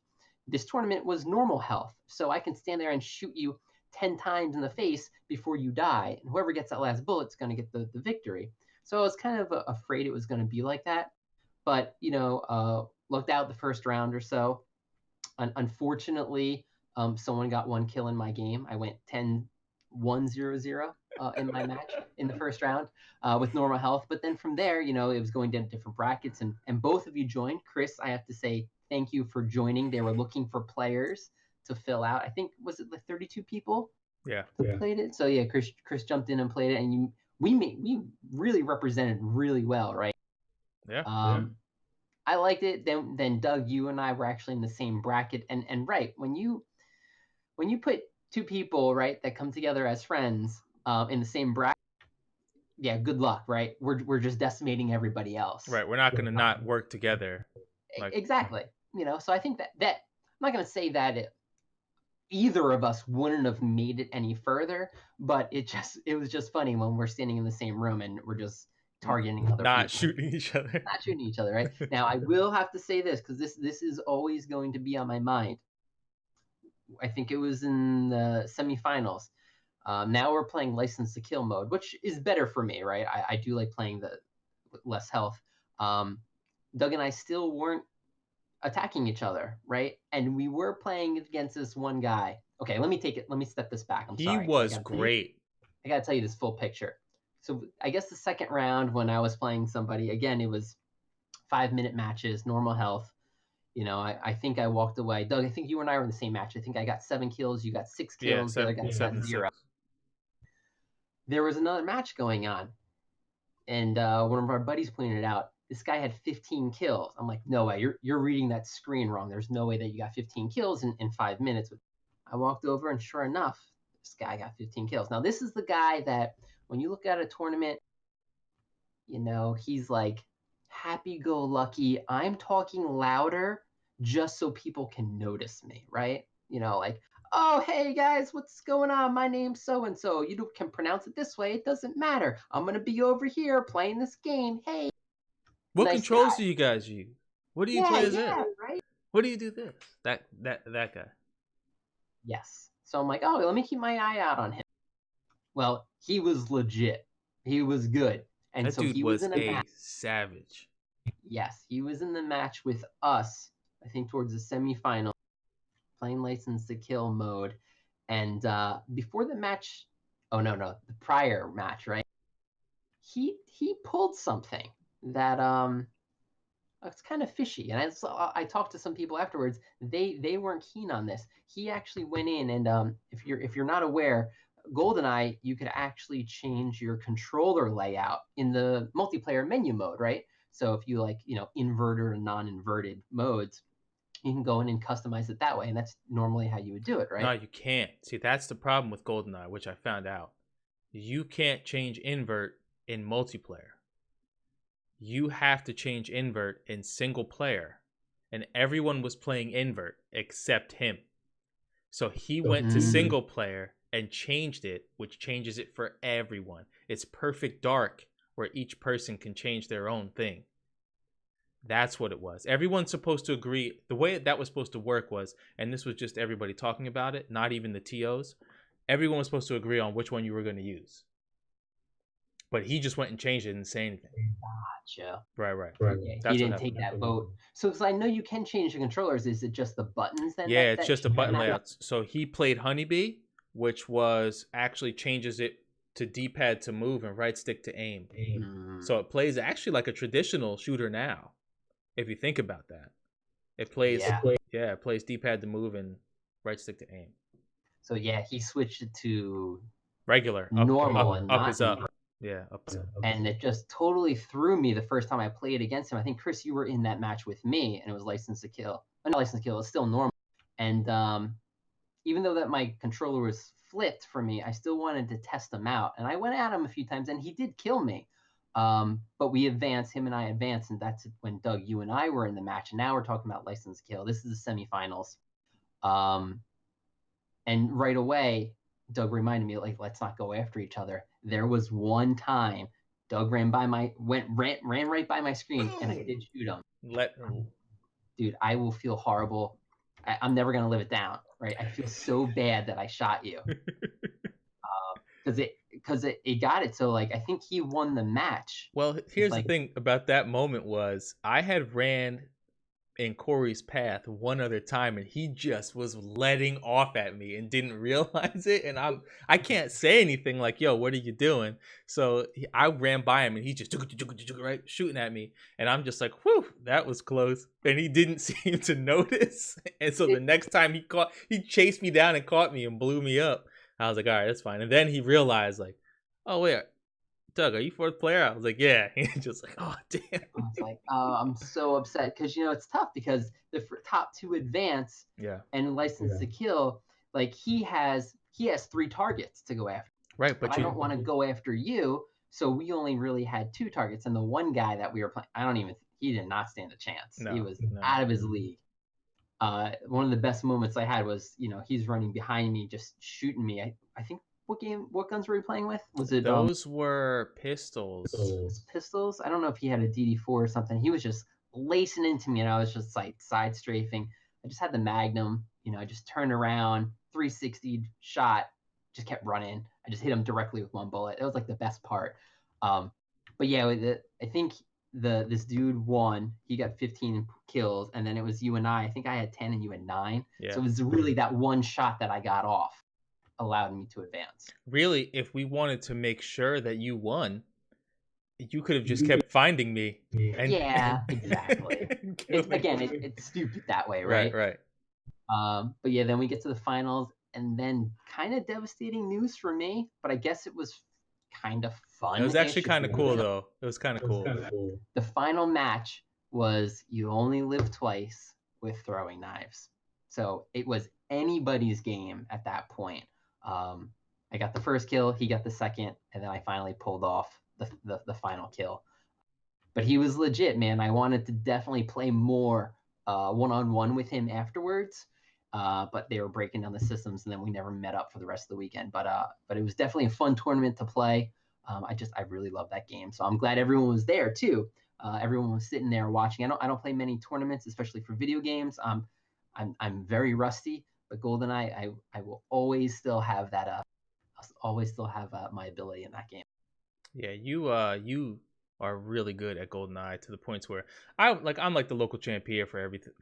This tournament was normal health, so I can stand there and shoot you 10 times in the face before you die, and whoever gets that last bullet's going to get the victory. So I was kind of afraid it was going to be like that, but looked out the first round or so. Unfortunately, someone got 1 kill in my game. I went 10-1-0-0 in my match in the first round with normal health. But then from there, it was going down different brackets, and both of you joined. Chris, I have to say thank you for joining. They were looking for players to fill out. I think, was it like 32 people? Yeah. Played it. So yeah, Chris jumped in and played it, and we really represented really well, right? Yeah. I liked it. Then Doug, you and I were actually in the same bracket, and right, when you put 2 people, right, that come together as friends in the same bracket, yeah, good luck, right? We're just decimating everybody else. Right. We're not going to not work together. Exactly. So I think that I'm not going to say that either of us wouldn't have made it any further, but it was just funny when we're standing in the same room and we're just targeting other people. Not shooting each other. Not shooting each other, right? Now, I will have to say this, because this is always going to be on my mind. I think it was in the semifinals. Now we're playing License to Kill mode, which is better for me, right? I do like playing the less health. Doug and I still weren't attacking each other, right? And we were playing against this one guy. Okay, let me step this back. I'm sorry. He was great. I gotta tell you this full picture. So I guess the second round when I was playing somebody, again, it was 5-minute matches, normal health. I think I walked away. Doug, I think you and I were in the same match. I think I got 7 kills. You got 6 kills. Yeah, the other guy got 0. 6. There was another match going on, and one of our buddies pointed out this guy had 15 kills. I'm like, no way, you're reading that screen wrong. There's no way that you got 15 kills in 5 minutes. I walked over, and sure enough, this guy got 15 kills. Now, this is the guy that when you look at a tournament, he's like happy-go-lucky. I'm talking louder just so people can notice me, right? Like, oh, hey guys, what's going on? My name's so-and-so. You can pronounce it this way. It doesn't matter. I'm going to be over here playing this game. Hey. What Nice controls guy. do you guys use? What do you play as it? Right? What do you do this? That guy. Yes. So I'm like, oh, let me keep my eye out on him. Well, he was legit. He was good. And That so dude he was in a match. savage. Yes, he was in the match with us, I think towards the semifinal, playing License to Kill mode. And before the match, the prior match, right? He pulled something that it's kind of fishy. And I talked to some people afterwards. They weren't keen on this. He actually went in, and if you're not aware, GoldenEye, you could actually change your controller layout in the multiplayer menu mode, right? So if you inverter and non-inverted modes, you can go in and customize it that way, and that's normally how you would do it, right? No, you can't. See, that's the problem with GoldenEye, which I found out. You can't change invert in multiplayer. You have to change invert in single player, and everyone was playing invert except him. So he went to single player and changed it, which changes it for everyone. It's perfect dark, where each person can change their own thing. That's what it was. Everyone's supposed to agree. The way that was supposed to work was, and this was just everybody talking about it, not even the TOs, everyone was supposed to agree on which one you were going to use. But he just went and changed it and didn't say anything. Gotcha. Right. Yeah, he didn't take that vote. So, because I know you can change the controllers, is it just the buttons then? Yeah, it's just a button layout. So he played Honeybee, which was actually changes it to D-pad to move and right stick to aim. So it plays actually like a traditional shooter now, if you think about that. It plays, it plays D-pad to move and right stick to aim. So yeah, he switched it to regular, normal, up is up. Yeah, upset. And it just totally threw me the first time I played against him. I think Chris, you were in that match with me, and it was License to Kill. Not License to Kill, it's still normal. And even though that my controller was flipped for me, I still wanted to test him out. And I went at him a few times, and he did kill me. But we advanced, him and I advanced, and that's when Doug, you and I were in the match. And now we're talking about License to Kill. This is the semifinals. And right away, Doug reminded me, like, let's not go after each other. There was one time Doug ran right by my screen, and I did shoot him. Dude, I will feel horrible. I'm never gonna live it down, right? I feel so bad that I shot you, because it got it. So like, I think he won the match. Well, here's the thing about that moment was I had ran in Corey's path one other time, and he just was letting off at me and didn't realize it. And I can't say anything like, "Yo, what are you doing?" So I ran by him, and he just right shooting at me, and I'm just like, "Whew, that was close." And he didn't seem to notice. And so the next time he chased me down and caught me and blew me up. I was like, "All right, that's fine." And then he realized, like, "Oh wait, Doug, are you fourth player?" I was like, "Yeah." He's just like, "Oh damn." I was like, "Oh, I'm so upset," because it's tough because the top two advance, and License to Kill, like he has 3 targets to go after. Right, but I don't want to go after you, so we only really had 2 targets, and the one guy that we were playing, he did not stand a chance. He was out of his league. One of the best moments I had was, he's running behind me, just shooting me. I think what guns were we playing with? Was it those were pistols? Pistols? I don't know if he had a DD4 or something. He was just lacing into me, and I was just like side strafing. I just had the Magnum, I just turned around, 360 shot, just kept running. I just hit him directly with one bullet. It was like the best part. But yeah, I think this dude won. He got 15 kills, and then it was you and I. I think I had 10 and you had 9. Yeah. So it was really that one shot that I got off allowed me to advance. Really, if we wanted to make sure that you won, you could have just kept finding me. Yeah, exactly. It's stupid that way, right? Right. But yeah, then we get to the finals, and then kind of devastating news for me, but I guess it was kind of fun. It was actually kind of cool, though. It was kind of cool. The final match was you only live twice with throwing knives. So it was anybody's game at that point. I got the first kill, he got the second, and then I finally pulled off the final kill. But he was legit, man. I wanted to definitely play more one-on-one with him afterwards. But they were breaking down the systems, and then we never met up for the rest of the weekend. But it was definitely a fun tournament to play. I really love that game. So I'm glad everyone was there too. Everyone was sitting there watching. I don't play many tournaments, especially for video games. I'm very rusty, but GoldenEye, I will always still have that. I'll always still have my ability in that game. Yeah, you are really good at GoldenEye to the points where I'm like the local champ here for everything,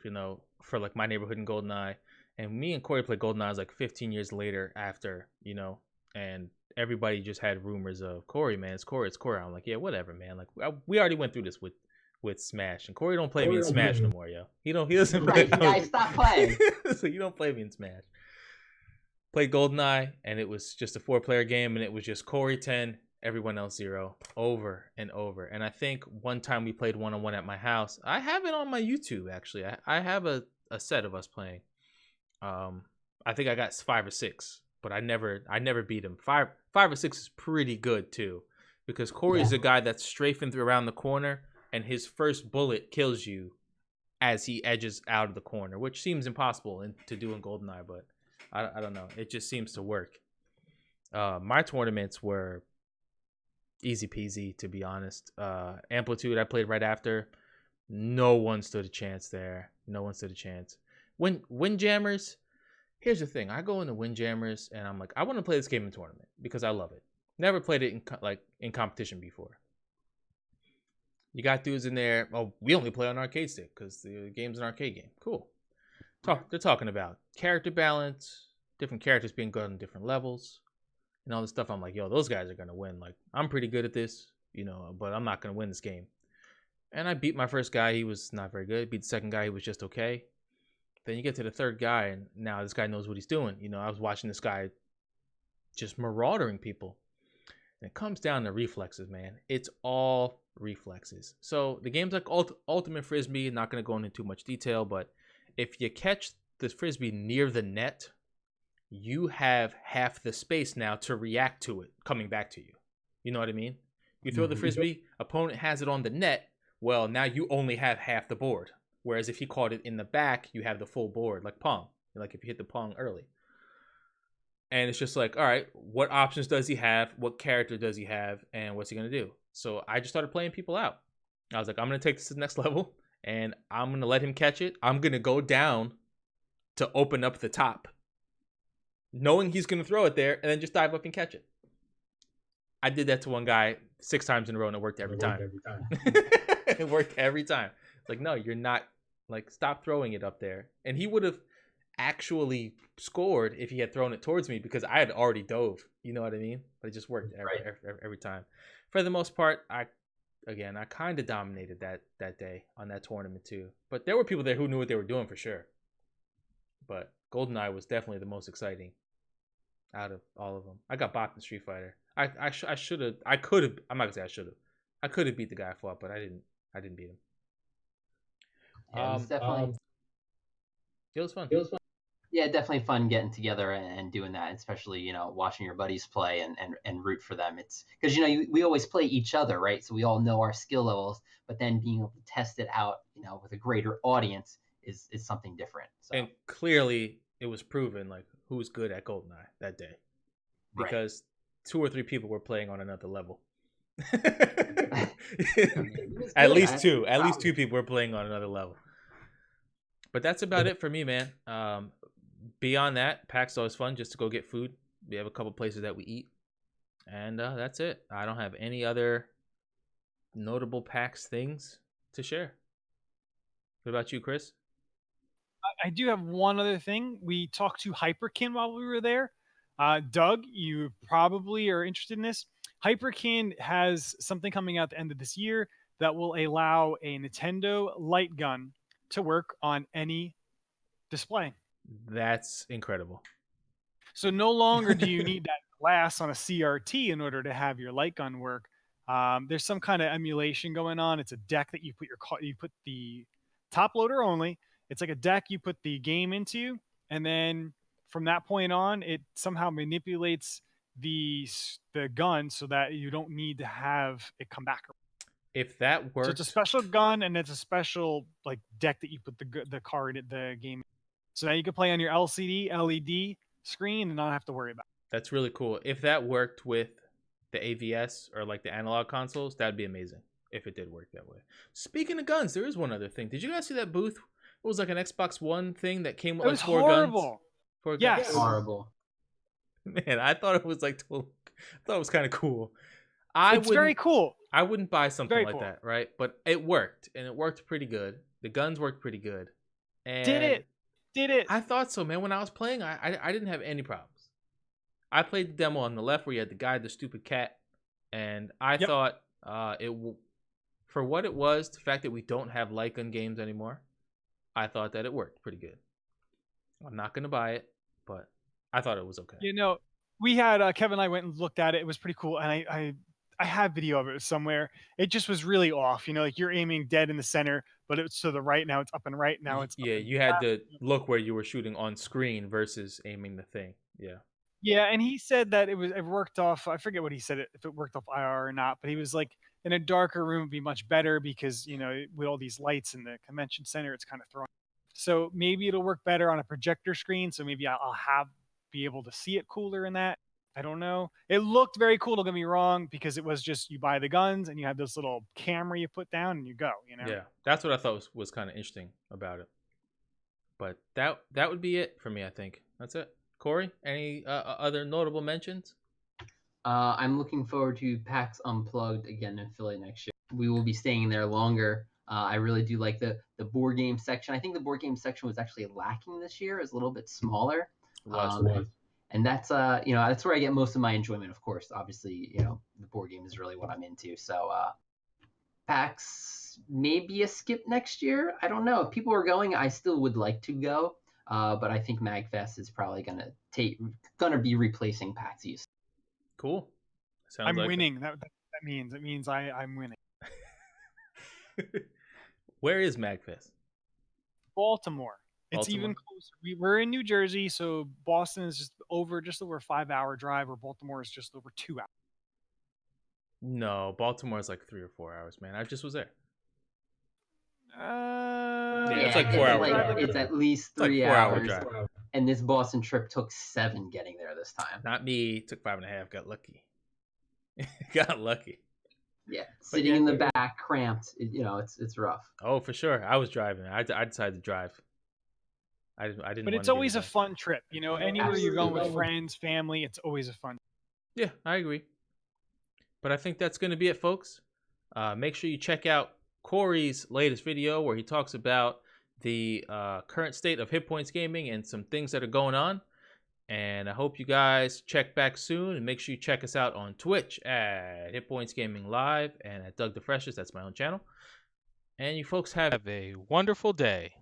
for like my neighborhood in GoldenEye. And me and Corey played GoldenEye like 15 years later after, and everybody just had rumors of Corey, man, it's Corey. I'm like, yeah, whatever, man. Like we already went through this with Smash, and Corey don't play me in Smash no more, yo. He doesn't play. Right, guys, stop playing. So you don't play me in Smash. Played GoldenEye, and it was just a 4-player game, and it was just Corey 10, everyone else 0, over and over. And I think one time we played one-on-one at my house. I have it on my YouTube, actually. I have a set of us playing. I think I got 5 or 6, but I never beat him. 5 or 6 is pretty good too, because Corey's a guy that's strafing through around the corner, and his first bullet kills you as he edges out of the corner, which seems impossible to do in GoldenEye, but I don't know. It just seems to work. My tournaments were easy peasy, to be honest. Amplitude I played right after. No one stood a chance there. No one stood a chance. Windjammers, here's the thing. I go into Windjammers and I'm like, I want to play this game in tournament because I love it. Never played it in competition before. You got dudes in there. Oh, we only play on arcade stick because the game's an arcade game. Cool. They're talking about character balance, different characters being good on different levels, and all this stuff. I'm like, yo, those guys are gonna win. Like, I'm pretty good at this, but I'm not gonna win this game. And I beat my first guy. He was not very good. Beat the second guy. He was just okay. Then you get to the third guy, and now this guy knows what he's doing. I was watching this guy just marauding people. And it comes down to reflexes, man. It's all reflexes. So the game's like Ultimate Frisbee. Not going to go into too much detail, but if you catch the Frisbee near the net, you have half the space now to react to it coming back to you. You know what I mean? You throw the Frisbee, opponent has it on the net. Well, now you only have half the board. Whereas if he caught it in the back, you have the full board, like Pong. Like if you hit the Pong early. And it's just like, all right, what options does he have? What character does he have? And what's he going to do? So I just started playing people out. I was like, I'm going to take this to the next level. And I'm going to let him catch it. I'm going to go down to open up the top, knowing he's going to throw it there, and then just dive up and catch it. I did that to one guy 6 times in a row, and it worked every time. It worked every time. It's like, no, you're not. Like, stop throwing it up there. And he would have actually scored if he had thrown it towards me because I had already dove. You know what I mean? But it just worked every time. For the most part, I kind of dominated that day on that tournament too. But there were people there who knew what they were doing for sure. But GoldenEye was definitely the most exciting out of all of them. I got bopped in Street Fighter. I should have. I could have. I'm not gonna say I should have. I could have beat the guy I fought, but I didn't beat him. Yeah, it was definitely. It was fun. Yeah, definitely fun getting together and doing that, especially watching your buddies play and root for them. It's because we always play each other, right? So we all know our skill levels, but then being able to test it out, with a greater audience is something different. So. And clearly, it was proven like who's good at GoldenEye that day, because 2 or 3 people were playing on another level. At least two people were playing on another level. But that's about it for me, man. Beyond that, PAX is always fun just to go get food. We have a couple places that we eat. And that's it. I don't have any other notable PAX things to share. What about you, Chris? I do have one other thing. We talked to Hyperkin while we were there. Doug, you probably are interested in this. Hyperkin has something coming out at the end of this year that will allow a Nintendo light gun to work on any display. That's incredible. So no longer do you need that glass on a CRT in order to have your light gun work. There's some kind of emulation going on. It's a deck that you put the top loader only. It's like a deck you put the game into, and then from that point on, it somehow manipulates the gun so that you don't need to have it come back. If that works, so it's a special gun and it's a special like deck that you put the card in the game. So now you can play on your LCD, LED screen and not have to worry about it. That's really cool. If that worked with the AVS or like the analog consoles, that'd be amazing. If it did work that way. Speaking of guns, there is one other thing. Did you guys see that booth? It was like an Xbox One thing that came with like 4 horrible. guns. 4 yes. guns. Horrible. Man, I thought it was like I thought it was kind of cool. It's very cool. I wouldn't buy something like that, right? But it worked, and it worked pretty good. The guns worked pretty good. And Did it? I thought so, man. When I was playing, I didn't have any problems. I played the demo on the left where you had the guy, the stupid cat, and I thought for what it was, the fact that we don't have light gun games anymore, I thought that it worked pretty good. I'm not gonna buy it, but I thought it was okay. We had Kevin and I went and looked at it. It was pretty cool, and I have video of it somewhere. It just was really off. Like you're aiming dead in the center, but it's to the right now. It's up and right now. It's you had to look where you were shooting on screen versus aiming the thing. Yeah, and he said that it worked off. I forget what he said if it worked off IR or not, but he was like in a darker room would be much better because with all these lights in the convention center, it's kind of throwing. So maybe it'll work better on a projector screen. So maybe I'll be able to see it cooler in that. I don't know. It looked very cool. Don't get me wrong, because it was just you buy the guns and you have this little camera you put down and you go. Yeah, that's what I thought was kind of interesting about it. But that would be it for me. I think that's it. Corey, any other notable mentions? I'm looking forward to PAX Unplugged again in Philly next year. We will be staying there longer. I really do like the board game section. I think the board game section was actually lacking this year. It's a little bit smaller. It was. And that's that's where I get most of my enjoyment. Of course, obviously, the board game is really what I'm into. So PAX maybe a skip next year. I don't know. If people are going, I still would like to go. But I think MagFest is probably gonna be replacing PAX EAST. Cool. Sounds I'm like winning. That means I'm winning. Where is MagFest? Baltimore. It's Baltimore? even closer. We're in New Jersey, so Boston is just over a 5-hour drive, or Baltimore is just over 2 hours. No, Baltimore is like 3 or 4 hours, man. I just was there. Yeah, it's like 4 hours. It's at least It's like 3 4 hour hours. drive. And this Boston trip took 7 getting there this time. Not me. Took 5.5. Got lucky. Got lucky. Yeah, sitting in the back, cramped. It's rough. Oh, for sure. I was driving. I decided to drive. I didn't. But it's always a fun trip, Anywhere you're going with friends, family, it's always a fun. Yeah, I agree. But I think that's going to be it, folks. Make sure you check out Corey's latest video where he talks about the current state of HitPointsGaming and some things that are going on. And I hope you guys check back soon, and make sure you check us out on Twitch at HitPointsGaming Live and at Doug the Freshest. That's my own channel. And you folks have a wonderful day.